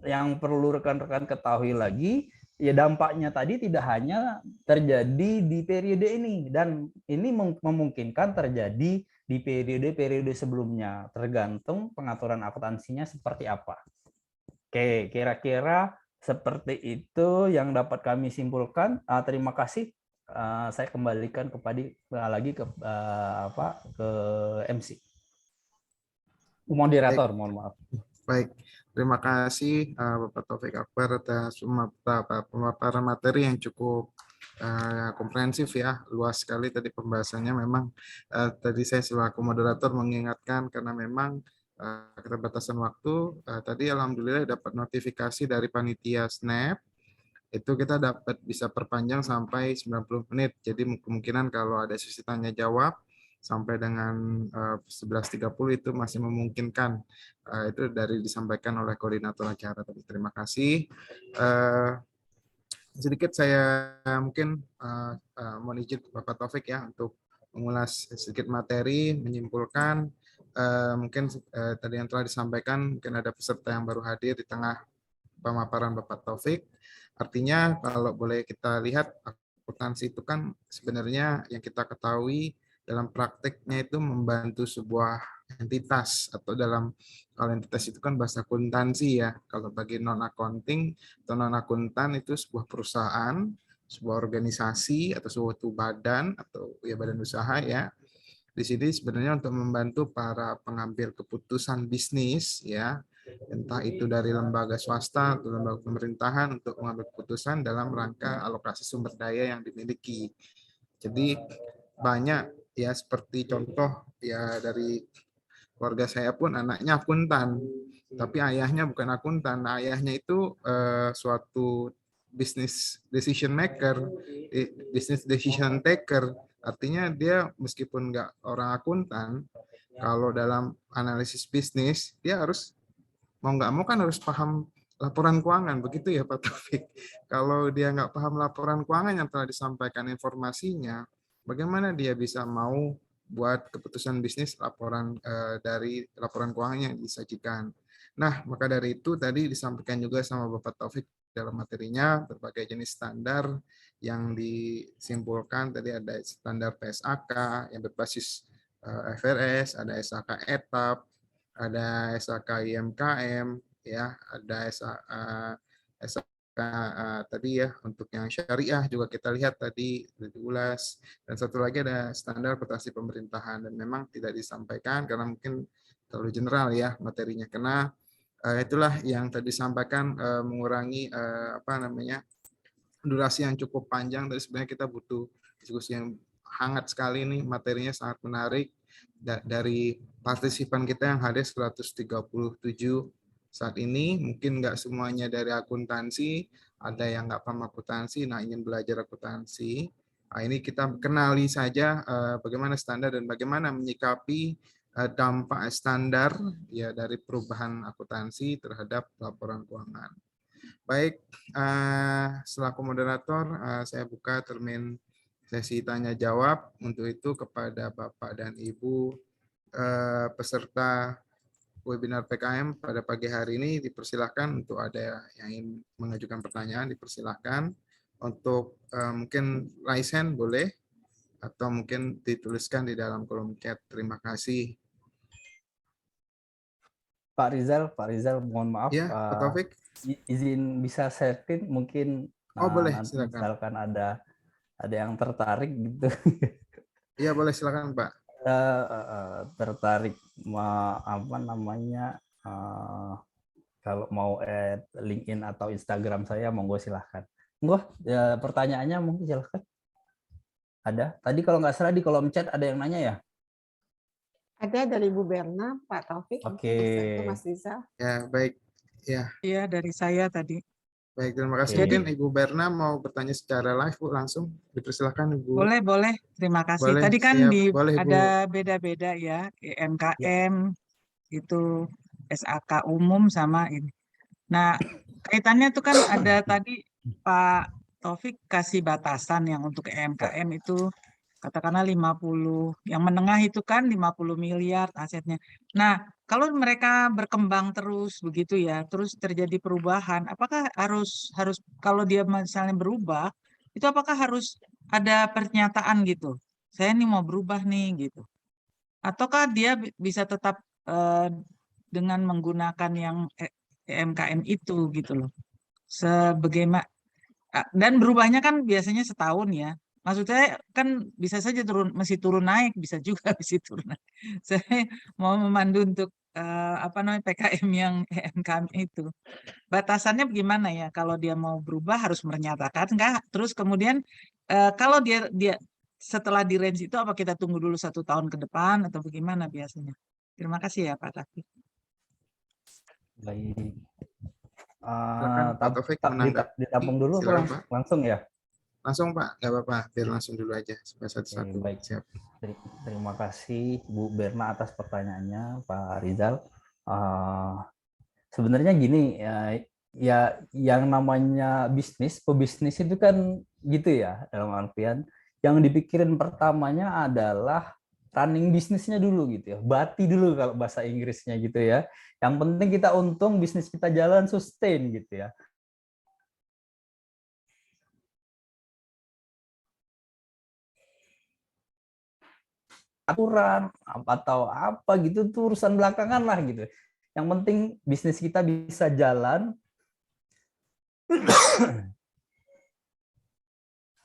yang perlu rekan-rekan ketahui lagi ya, dampaknya tadi tidak hanya terjadi di periode ini, dan ini memungkinkan terjadi di periode-periode sebelumnya, tergantung pengaturan akuntansinya seperti apa. Oke, kira-kira seperti itu yang dapat kami simpulkan. Terima kasih. Saya kembalikan lagi ke MC. Moderator, mohon maaf. Baik, terima kasih Bapak Taufik Akbar atas pemaparan materi yang cukup komprehensif ya, luas sekali tadi pembahasannya. Memang tadi saya selaku moderator mengingatkan karena memang keterbatasan waktu. Tadi alhamdulillah dapat notifikasi dari panitia SNAP, itu kita dapat bisa perpanjang sampai 90 menit. Jadi kemungkinan kalau ada sesi tanya jawab sampai dengan 11.30 itu masih memungkinkan. Itu dari disampaikan oleh koordinator acara tadi. Terima kasih. Sedikit saya mungkin mohon izin Bapak Taufik ya untuk mengulas sedikit materi, menyimpulkan mungkin tadi yang telah disampaikan, mungkin ada peserta yang baru hadir di tengah pemaparan Bapak Taufik. Artinya kalau boleh kita lihat, akuntansi itu kan sebenarnya yang kita ketahui dalam prakteknya itu membantu sebuah entitas, atau dalam kalau entitas itu kan bahasa akuntansi ya. Kalau bagi non accounting atau non akuntan itu sebuah perusahaan, sebuah organisasi atau suatu badan atau ya badan usaha ya. Di sini sebenarnya untuk membantu para pengambil keputusan bisnis ya, entah itu dari lembaga swasta atau lembaga pemerintahan, untuk mengambil keputusan dalam rangka alokasi sumber daya yang dimiliki. Jadi banyak ya, seperti contoh ya dari keluarga saya pun anaknya akuntan, tapi ayahnya bukan akuntan. Ayahnya itu suatu business decision maker, business decision taker. Artinya dia meskipun nggak orang akuntan, kalau dalam analisis bisnis dia harus mau nggak mau kan harus paham laporan keuangan, begitu ya Pak Taufik. Kalau dia nggak paham laporan keuangan yang telah disampaikan informasinya, bagaimana dia bisa mau buat keputusan bisnis laporan dari laporan keuangan yang disajikan. Nah, maka dari itu tadi disampaikan juga sama Bapak Taufik dalam materinya berbagai jenis standar yang disimpulkan. Tadi ada standar PSAK yang berbasis FRS, ada SAK etap, ada SAK IMKM, ya, ada SAK tadi ya untuk yang syariah juga kita lihat tadi diulas, dan satu lagi ada standar akuntansi pemerintahan, dan memang tidak disampaikan karena mungkin terlalu general ya materinya, karena itulah yang tadi disampaikan mengurangi apa namanya durasi yang cukup panjang. Tapi sebenarnya kita butuh diskusi yang hangat sekali nih, materinya sangat menarik. Dari partisipan kita yang hadir 137 saat ini, mungkin nggak semuanya dari akuntansi, ada yang nggak paham akuntansi, nah ingin belajar akuntansi. Nah, ini kita kenali saja bagaimana standar dan bagaimana menyikapi dampak standar ya dari perubahan akuntansi terhadap laporan keuangan. Baik, selaku moderator, saya buka termin sesi tanya jawab. Untuk itu kepada Bapak dan Ibu peserta webinar PKM pada pagi hari ini, dipersilahkan untuk ada yang ingin mengajukan pertanyaan, dipersilahkan. Untuk mungkin raise hand boleh, atau mungkin dituliskan di dalam kolom chat. Terima kasih. Pak Rizal, mohon maaf, Ya, Pak Taufik. izin bisa share screen mungkin. Oh, boleh, nanti silakan. misalkan ada yang tertarik gitu. Iya, boleh, silakan Pak. Tertarik apa namanya, kalau mau add LinkedIn atau Instagram saya, monggo silahkan. Monggo, pertanyaannya mungkin silahkan. Ada? Tadi kalau nggak salah di kolom chat ada yang nanya ya? Ada dari Bu Berna, Pak Taufik. Oke. Itu Mas Rizal. Ya, baik. Ya. Iya, dari saya tadi. Baik, terima kasih. Oke. Mungkin Ibu Berna mau bertanya secara live, Bu, langsung. Dipersilakan, Ibu. Boleh. Terima kasih. Boleh, Tadi kan siap. Boleh, Bu. ada beda-beda ya, UMKM, itu SAK umum sama ini. Nah, kaitannya tuh kan ada tadi Pak Taufik kasih batasan yang untuk UMKM itu katakanlah 50, yang menengah itu kan 50 miliar asetnya. Nah, kalau mereka berkembang terus begitu ya, terus terjadi perubahan, apakah harus kalau dia misalnya berubah, itu apakah harus ada pernyataan gitu? Saya nih mau berubah nih gitu. Ataukah dia bisa tetap dengan menggunakan yang UMKM itu gitu loh. Sebagaimana, dan berubahnya kan biasanya setahun ya. Maksud saya kan bisa saja masih turun naik, bisa juga masih turun naik. Saya mau memandu untuk apa namanya PKM yang UMKM itu. Batasannya bagaimana ya? Kalau dia mau berubah harus menyatakan enggak. Terus kemudian kalau dia setelah di range itu, apa kita tunggu dulu 1 tahun ke depan atau bagaimana biasanya? Terima kasih ya Pak Taufik. Baik. Silakan, Pak Taufik menanggapi. Ditampung dulu Silakan, apa Pak. langsung ya? Langsung Pak, nggak apa-apa, biar langsung dulu aja supaya Oke, satu-satu. baik. Siap. Terima kasih Bu Berna atas pertanyaannya, Pak Rizal. Sebenarnya gini ya, yang namanya bisnis, pebisnis itu kan gitu ya, dalam artian yang dipikirin pertamanya adalah running bisnisnya dulu gitu ya, bati dulu kalau bahasa Inggrisnya gitu ya. Yang penting kita untung, bisnis kita jalan, sustain gitu ya. Aturan atau apa gitu tuh urusan belakangan lah gitu. Yang penting bisnis kita bisa jalan.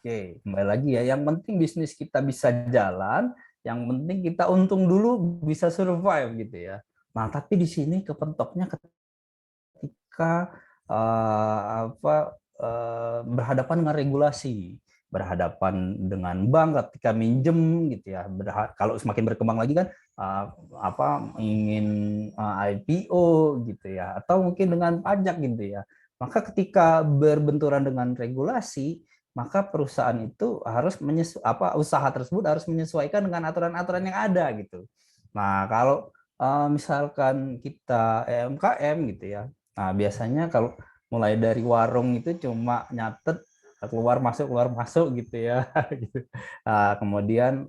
Oke, kembali lagi ya. Yang penting bisnis kita bisa jalan, yang penting kita untung dulu, bisa survive gitu ya. Nah, tapi di sini kepentoknya ketika berhadapan dengan regulasi, berhadapan dengan bank ketika minjem gitu ya. Kalau semakin berkembang lagi kan ingin IPO gitu ya, atau mungkin dengan pajak gitu ya. Maka ketika berbenturan dengan regulasi, maka perusahaan itu harus usaha tersebut harus menyesuaikan dengan aturan-aturan yang ada gitu. Nah, kalau misalkan kita UMKM gitu ya, nah biasanya kalau mulai dari warung itu cuma nyatet keluar masuk gitu ya. Nah, kemudian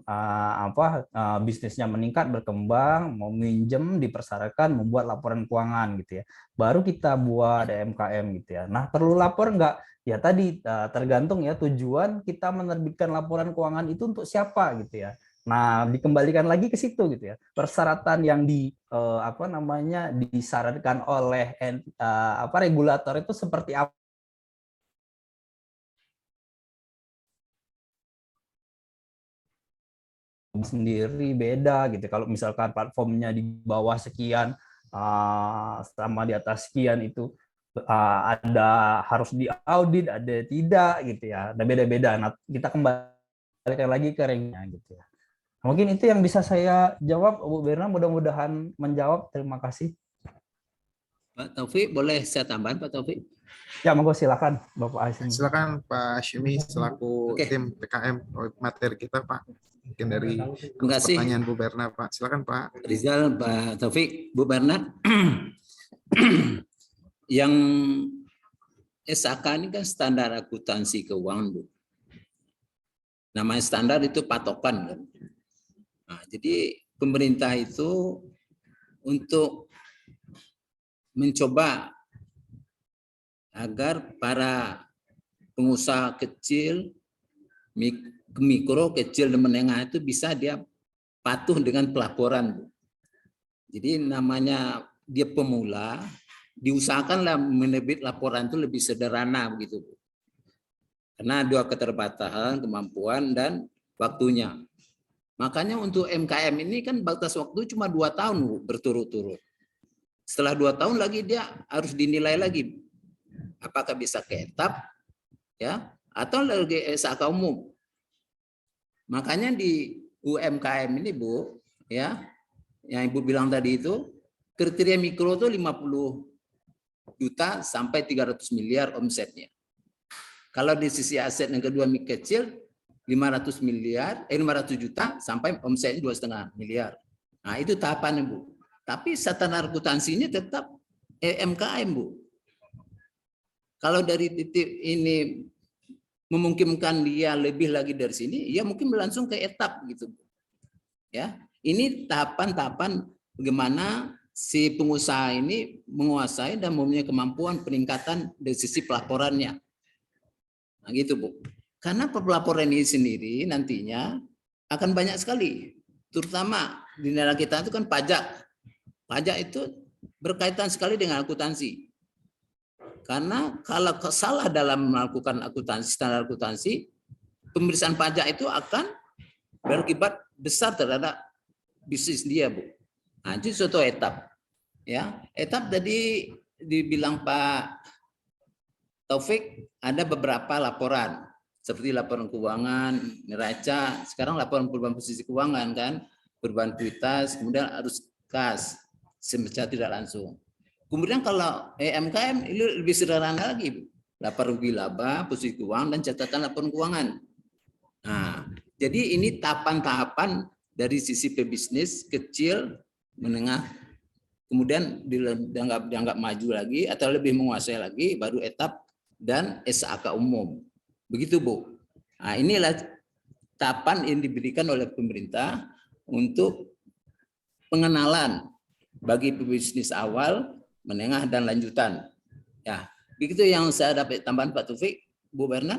bisnisnya meningkat berkembang, mau minjem dipersyaratkan membuat laporan keuangan gitu ya. Baru kita buat UMKM gitu ya. Nah, perlu lapor nggak? Ya tadi tergantung ya tujuan kita menerbitkan laporan keuangan itu untuk siapa gitu ya. Nah, dikembalikan lagi ke situ gitu ya. Persyaratan yang disyaratkan oleh regulator itu seperti apa sendiri beda gitu. Kalau misalkan platformnya di bawah sekian sama di atas sekian itu ada harus diaudit, ada tidak gitu ya. Ada beda-beda. Nah, kita kembalikan lagi ke regulasinya gitu ya. Mungkin itu yang bisa saya jawab, Bu Berna. Mudah-mudahan menjawab. Terima kasih. Pak Taufik, boleh saya tambahan Pak Taufik? Ya, monggo silakan Bapak Hashim. Silakan Pak Hashimi selaku tim PKM materi kita Pak. Mungkin dari pertanyaan Bu Berna Pak. Silakan Pak Rizal, Pak Taufik, Bu Berna. Yang SAK ini kan standar akuntansi keuangan, Bu. Namanya standar itu patokan kan. Nah, jadi pemerintah itu untuk mencoba agar para pengusaha kecil, mikro, kecil, dan menengah itu bisa dia patuh dengan pelaporan, Bu. Jadi namanya dia pemula, diusahakanlah menerbit laporan itu lebih sederhana begitu, Bu. Karena ada keterbatasan, kemampuan, dan waktunya. Makanya untuk MKM ini kan batas waktu cuma 2 tahun, Bu, berturut-turut. Setelah 2 tahun lagi dia harus dinilai lagi. Apakah bisa ke etap, ya, atau lagi SAK umum. Makanya di UMKM ini, Bu, ya, yang Ibu bilang tadi itu, kriteria mikro itu 50 juta sampai 300 miliar omsetnya. Kalau di sisi aset yang kedua kecil, 500 juta sampai omsetnya 2,5 miliar. Nah, itu tahapan, Bu. Tapi standar akuntansinya tetap MKM, Bu. Kalau dari titik ini memungkinkan dia lebih lagi dari sini, ya mungkin langsung ke etap gitu. Ya, ini tahapan-tahapan bagaimana si pengusaha ini menguasai dan mempunyai kemampuan peningkatan dari sisi pelaporannya. Nah, gitu, Bu. Karena pelaporan ini sendiri nantinya akan banyak sekali, terutama di negara kita itu kan pajak. Pajak itu berkaitan sekali dengan akuntansi. Karena kalau salah dalam melakukan akuntansi, standar akuntansi, pemeriksaan pajak itu akan berakibat besar terhadap bisnis dia, Bu. Nah, itu suatu etap. Ya, etap tadi dibilang Pak Taufik ada beberapa laporan seperti laporan keuangan, neraca, sekarang laporan perubahan posisi keuangan kan, perubahan kuitas, kemudian arus kas secara tidak langsung. Kemudian kalau MKM ini lebih sederhana lagi, lapor rugi laba, posisi keuangan, dan catatan laporan keuangan. Nah, jadi ini tahapan-tahapan dari sisi pebisnis kecil, menengah, kemudian dianggap maju lagi atau lebih menguasai lagi, baru etap dan SAK umum. Begitu, Bu. Nah, inilah tahapan yang diberikan oleh pemerintah untuk pengenalan bagi pebisnis awal, menengah, dan lanjutan. Ya, begitu yang saya dapat tambahan Pak Taufik, Bu Berna.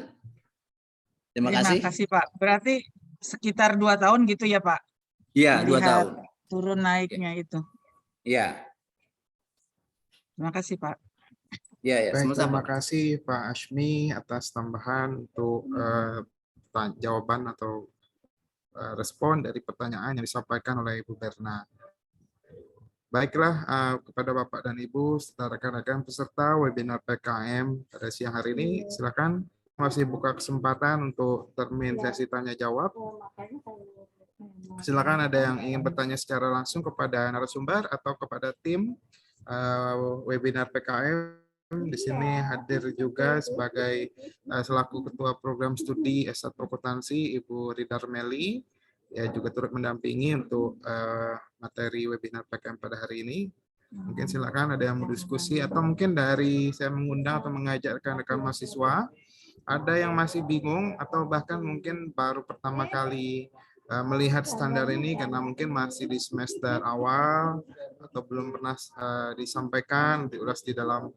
Terima kasih. Pak. Berarti sekitar 2 tahun gitu ya Pak? Iya, 2 tahun. Turun naiknya itu. Iya. Terima kasih Pak. Iya, ya, Baik, sama-sama. terima kasih Pak Ashmi atas tambahan untuk jawaban atau respon dari pertanyaan yang disampaikan oleh Ibu Berna. Baiklah, kepada Bapak dan Ibu serta rekan-rekan peserta webinar PKM pada siang hari ini, silakan masih buka kesempatan untuk termin sesi tanya jawab. Silakan ada yang ingin bertanya secara langsung kepada narasumber atau kepada tim webinar PKM. Di sini hadir juga sebagai selaku Ketua Program Studi S1 Akuntansi Ibu Ridar Meli, ya juga turut mendampingi untuk materi webinar PKM pada hari ini. Mungkin silakan ada yang mau diskusi atau mungkin dari saya mengundang atau mengajak rekan-rekan mahasiswa, ada yang masih bingung atau bahkan mungkin baru pertama kali melihat standar ini karena mungkin masih di semester awal atau belum pernah disampaikan, diulas di dalam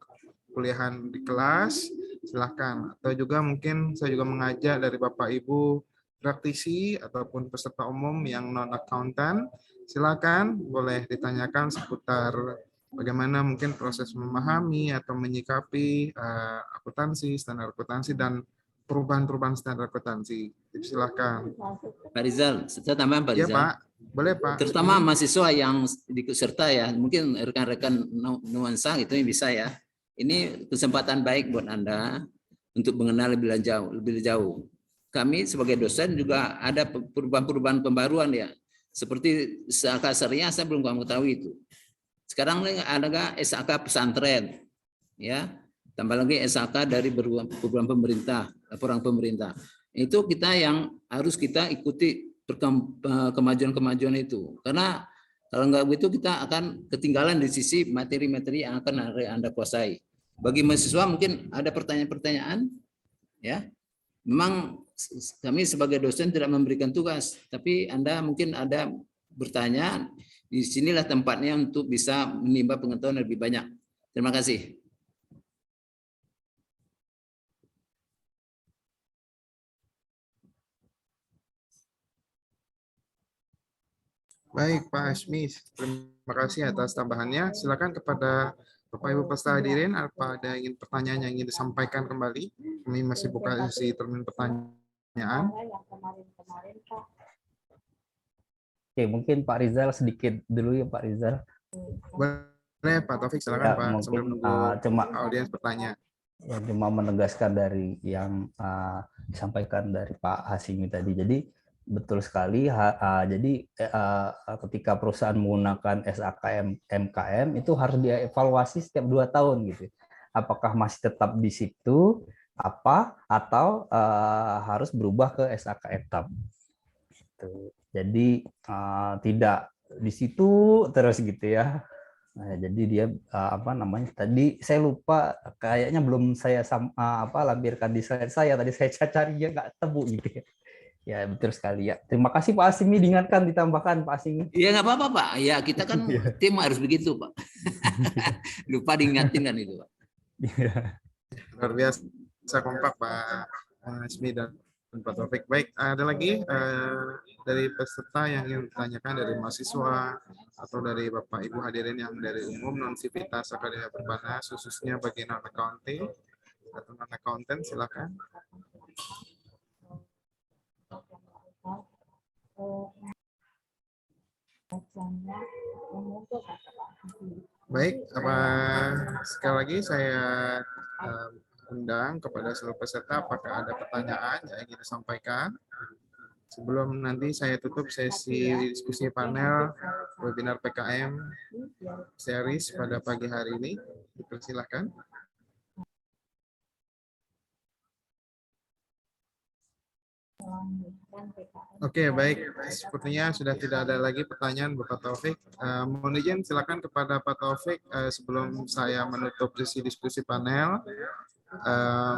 kuliahan di kelas, silahkan. Atau juga mungkin saya juga mengajak dari Bapak Ibu praktisi ataupun peserta umum yang non-accountant, silakan boleh ditanyakan seputar bagaimana mungkin proses memahami atau menyikapi akuntansi, standar akuntansi, dan perubahan-perubahan standar akuntansi. Silakan. Pak Rizal, saya tambahan Pak Ya Rizal. Pak, boleh Pak. Terutama mahasiswa yang ikut serta ya, mungkin rekan-rekan nuansa itu yang bisa ya. Ini kesempatan baik buat Anda untuk mengenal lebih jauh. Kami sebagai dosen juga ada perubahan-perubahan pembaruan ya. Seperti SAK syariah saya belum mengetahui itu. Sekarang ada SAK pesantren, ya. Tambah lagi SAK dari program pemerintah, laporan pemerintah. Itu kita yang harus kita ikuti kemajuan-kemajuan itu. Karena kalau nggak begitu kita akan ketinggalan di sisi materi-materi yang akan Anda kuasai. Bagi mahasiswa mungkin ada pertanyaan-pertanyaan, ya. Memang kami sebagai dosen tidak memberikan tugas, tapi Anda mungkin ada bertanya. Di sinilah tempatnya untuk bisa menimba pengetahuan lebih banyak. Terima kasih. Baik, Pak Ashmi, terima kasih atas tambahannya. Silakan kepada Bapak Ibu peserta hadirin, apa ada ingin pertanyaan yang ingin disampaikan kembali? Kami masih buka sesi termin pertanyaan. Oke, mungkin Pak Rizal sedikit dulu ya Pak Rizal. Boleh Pak Taufik, silakan Ya, Pak, mungkin, sambil menunggu cuma audiens bertanya. Ya, cuma menegaskan dari yang disampaikan dari Pak Hasimi tadi. Jadi betul sekali. Jadi ketika perusahaan menggunakan SAK MKM itu harus dievaluasi setiap 2 tahun gitu. Apakah masih tetap di situ atau harus berubah ke SAK etap. Gitu. Jadi tidak di situ terus gitu ya. Nah, jadi dia tadi saya lupa, kayaknya belum saya lampirkan di slide saya, tadi saya cari dia nggak temu gitu ya. Ya betul sekali ya. Terima kasih Pak Asimi, diingatkan, ditambahkan Pak Asimi. Iya nggak apa-apa Pak. Ya kita kan tim harus begitu Pak. Lupa diingatin kan itu Pak. Luar biasa kompak Pak Asmi dan Pak Taufik. Baik, ada lagi dari peserta yang ingin ditanyakan dari mahasiswa atau dari Bapak Ibu hadirin yang dari umum non-sivitas akademia perbanas, khususnya bagi non-accounting atau non-accountant, silakan. Baik, sekali lagi saya undang kepada seluruh peserta apakah ada pertanyaan yang ingin disampaikan. Sebelum nanti saya tutup sesi diskusi panel webinar PKM series pada pagi hari ini. Dipersilakan. Oke, baik. Sepertinya sudah tidak ada lagi pertanyaan Bapak Taufik. Mohon izin silakan kepada Pak Taufik sebelum saya menutup sesi diskusi panel,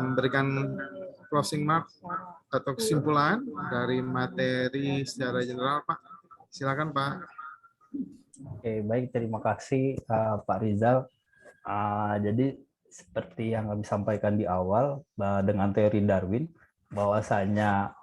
memberikan closing mark atau kesimpulan dari materi secara general, Pak. Silakan, Pak. Oke, baik. Terima kasih Pak Rizal. Jadi seperti yang kami sampaikan di awal dengan teori Darwin, bahwasanya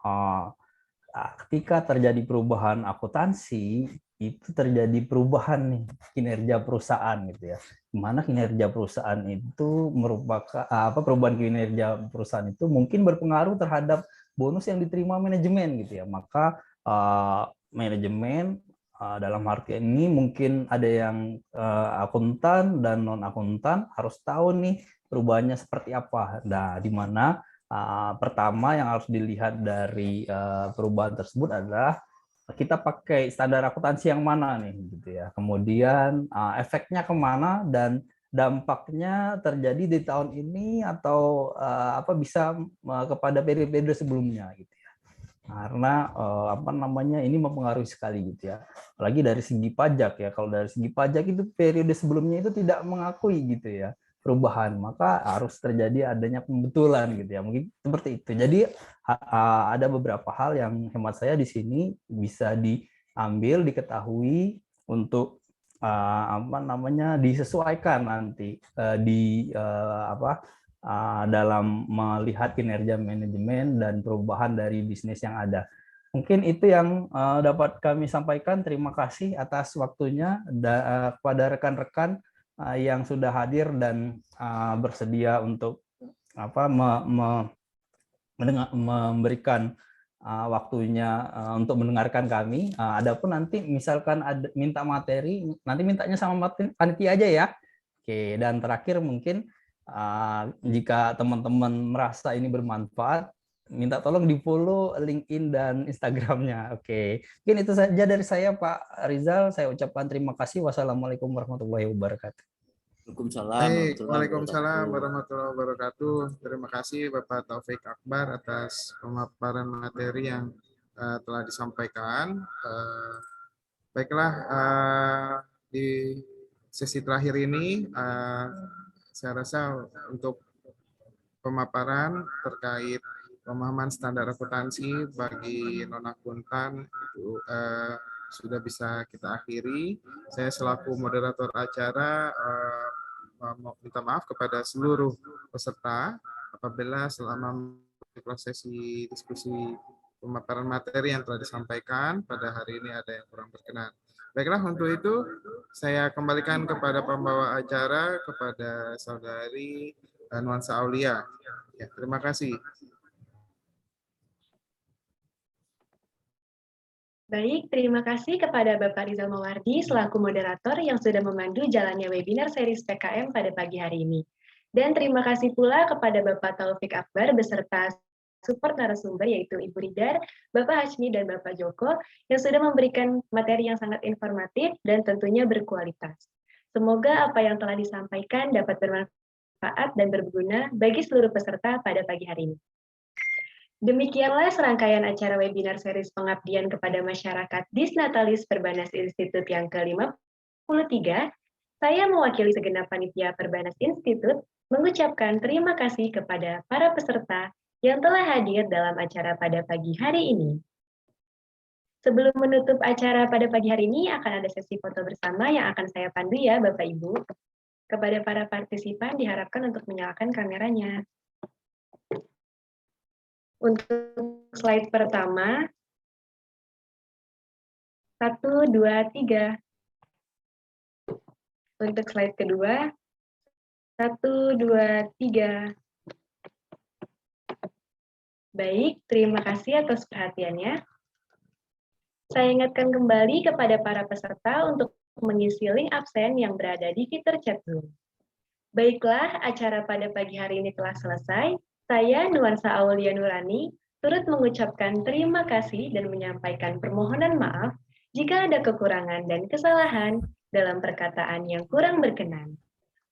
ketika terjadi perubahan akuntansi, itu terjadi perubahan nih kinerja perusahaan gitu ya. Dimana kinerja perusahaan itu merupakan perubahan kinerja perusahaan itu mungkin berpengaruh terhadap bonus yang diterima manajemen gitu ya. Maka manajemen dalam arti ini mungkin ada yang akuntan dan non akuntan harus tahu nih perubahannya seperti apa. Nah, di mana pertama yang harus dilihat dari perubahan tersebut adalah kita pakai standar akuntansi yang mana nih, gitu ya. Kemudian efeknya kemana dan dampaknya terjadi di tahun ini atau bisa kepada periode sebelumnya, gitu ya. Karena ini mempengaruhi sekali, gitu ya. Apalagi dari segi pajak ya. Kalau dari segi pajak itu periode sebelumnya itu tidak mengakui, gitu ya, perubahan, maka harus terjadi adanya pembetulan gitu ya, mungkin seperti itu. Jadi ada beberapa hal yang hemat saya di sini bisa diambil, diketahui untuk disesuaikan nanti dalam melihat kinerja manajemen dan perubahan dari bisnis yang ada. Mungkin itu yang dapat kami sampaikan. Terima kasih atas waktunya kepada rekan-rekan yang sudah hadir dan bersedia untuk memberikan waktunya untuk mendengarkan kami. Adapun nanti misalkan ada minta materi, nanti mintanya sama panitia aja ya. Oke, dan terakhir mungkin jika teman-teman merasa ini bermanfaat, minta tolong di-follow LinkedIn dan Instagramnya. Oke, mungkin itu saja dari saya, Pak Rizal. Saya ucapkan terima kasih. Wassalamualaikum warahmatullahi wabarakatuh. Baik, Waalaikumsalam warahmatullahi wabarakatuh. Terima kasih Bapak Taufik Akbar atas pemaparan materi yang telah disampaikan. Baiklah, di sesi terakhir ini saya rasa untuk pemaparan terkait pemahaman standar akuntansi bagi non-akuntan itu sudah bisa kita akhiri. Saya selaku moderator acara minta maaf kepada seluruh peserta apabila selama prosesi diskusi pemaparan materi yang telah disampaikan pada hari ini ada yang kurang berkenan. Baiklah, untuk itu saya kembalikan kepada pembawa acara, kepada saudari Nuansa Aulia. Ya, terima kasih. Baik, terima kasih kepada Bapak Rizal Mawardi selaku moderator yang sudah memandu jalannya webinar series PKM pada pagi hari ini. Dan terima kasih pula kepada Bapak Taufik Akbar beserta support narasumber yaitu Ibu Ridar, Bapak Hashmi, dan Bapak Joko yang sudah memberikan materi yang sangat informatif dan tentunya berkualitas. Semoga apa yang telah disampaikan dapat bermanfaat dan berguna bagi seluruh peserta pada pagi hari ini. Demikianlah serangkaian acara webinar series pengabdian kepada masyarakat Disnatalis Perbanas Institut yang ke-53. Saya mewakili segenap panitia Perbanas Institut mengucapkan terima kasih kepada para peserta yang telah hadir dalam acara pada pagi hari ini. Sebelum menutup acara pada pagi hari ini, akan ada sesi foto bersama yang akan saya pandu ya Bapak Ibu. Kepada para partisipan diharapkan untuk menyalakan kameranya. Untuk slide pertama, 1, 2, 3. Untuk slide kedua, 1, 2, 3. Baik, terima kasih atas perhatiannya. Saya ingatkan kembali kepada para peserta untuk mengisi link absen yang berada di fitur chat room. Baiklah, acara pada pagi hari ini telah selesai. Saya, Nuansa Aulia Nurani, turut mengucapkan terima kasih dan menyampaikan permohonan maaf jika ada kekurangan dan kesalahan dalam perkataan yang kurang berkenan.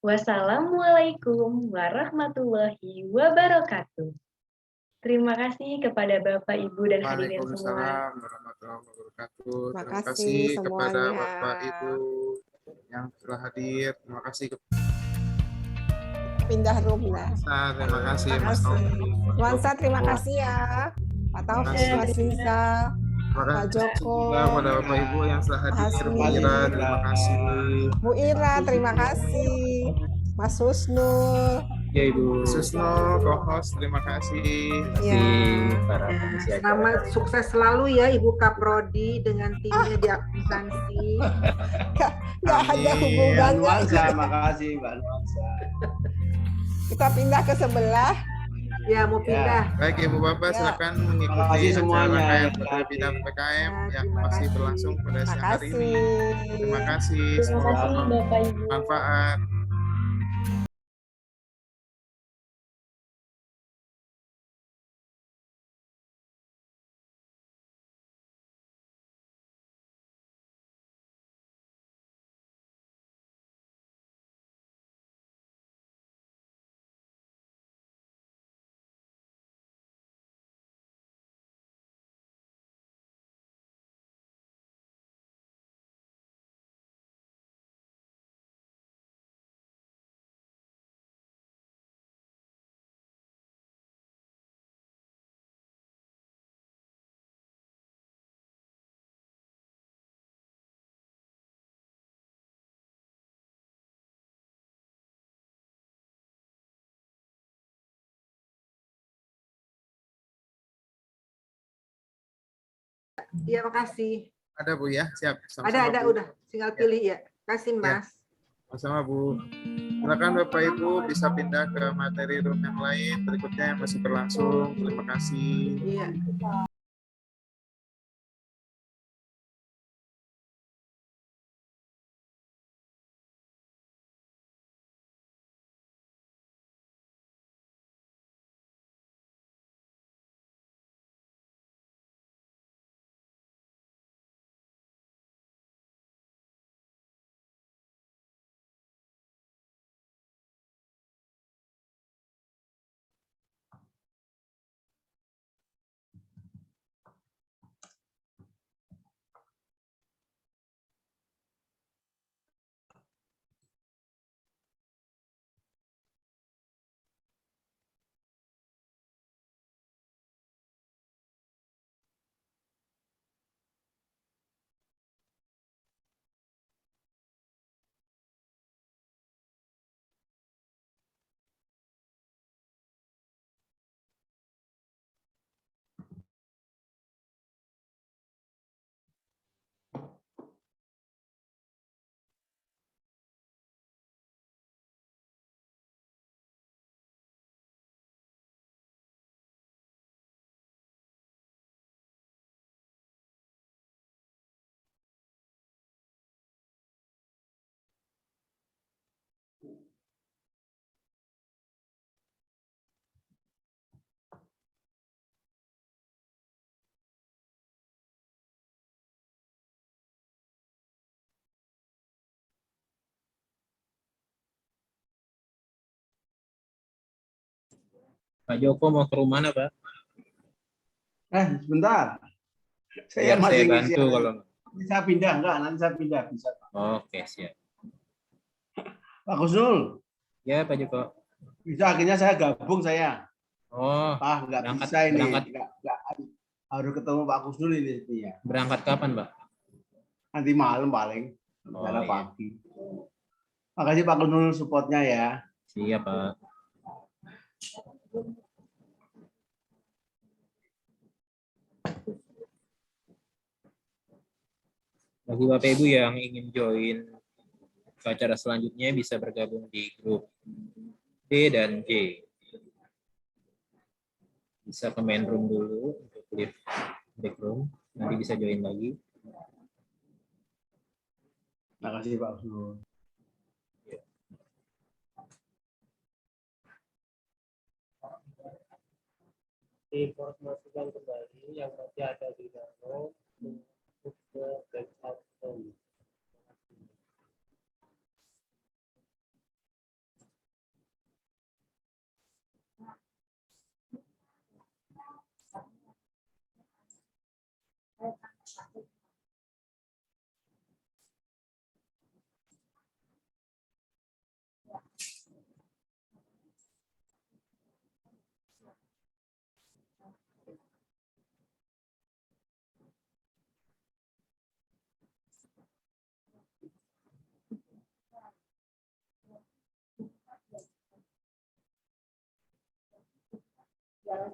Wassalamualaikum warahmatullahi wabarakatuh. Terima kasih kepada Bapak, Ibu, dan hadirin semua. Waalaikumsalam warahmatullahi wabarakatuh. Terima Terima kasih kasih kepada semuanya. Bapak Ibu yang telah hadir. Terima kasih Pindah room lah. terima kasih Terima Mas kasih. Taufik. Nuansa, terima kasih ya. Pak Taufik, Mas Rizal, Terima Pak kasih Joko, juga kepada Bapak Ibu yang telah hadir. Hasmi. Bu Ira, terima kasih. Bu Ira, terima kasih. Mas Husnul. Ya Ibu. Susno, co-host, terima kasih. Ya. Para pengisi acara. Selamat sukses selalu ya Ibu Kaprodi dengan timnya di akuntansi. Nggak ada Amin. hubungannya. Nuansa, makasih Mbak Nuansa. Kita pindah ke sebelah. Ya mau pindah. Baik Ibu Bapak, Ya. silakan Terima mengikuti kasih semuanya acara yang KM hadir. Bidang PKM Ya, yang terima masih kasih. berlangsung pada Terima siang hari ini. kasih. Terima kasih, Terima semoga kasih Bapak, Ibu. bermanfaat. Iya makasih. Ada Bu ya, siap. Sama-sama, Ada Bu. udah. Tinggal pilih ya. Kasih Ya. Mas. Sama-sama Bu. Silakan Bapak Ibu bisa pindah ke materi room yang lain berikutnya yang masih berlangsung. Terima kasih. Iya. Pak Joko mau ke rumah mana, Pak? Sebentar. Saya Biar masih saya ngisi bantu ada. kalau Bisa pindah enggak? Nanti saya pindah bisa. Oke, siap. Pak Kusnul, Ya, Pak Joko. bisa akhirnya saya gabung saya. Oh, Nggak berangkat- bisa ini. berangkat. Nggak, harus ketemu Pak Kusnul ini. Ya. berangkat kapan, Pak? Nanti malam paling. Oh, Rencana iya. pagi. Makasih Pak Kusnul supportnya ya. Siap, Pak. Bagi Bapak Ibu yang ingin join ke acara selanjutnya bisa bergabung di grup D dan J. Bisa ke main room dulu untuk live break room, nanti bisa join lagi. Makasih Pak Kusnul. Diinformasikan kembali yang masih ada di dalam untuk ke breakout room. Iya.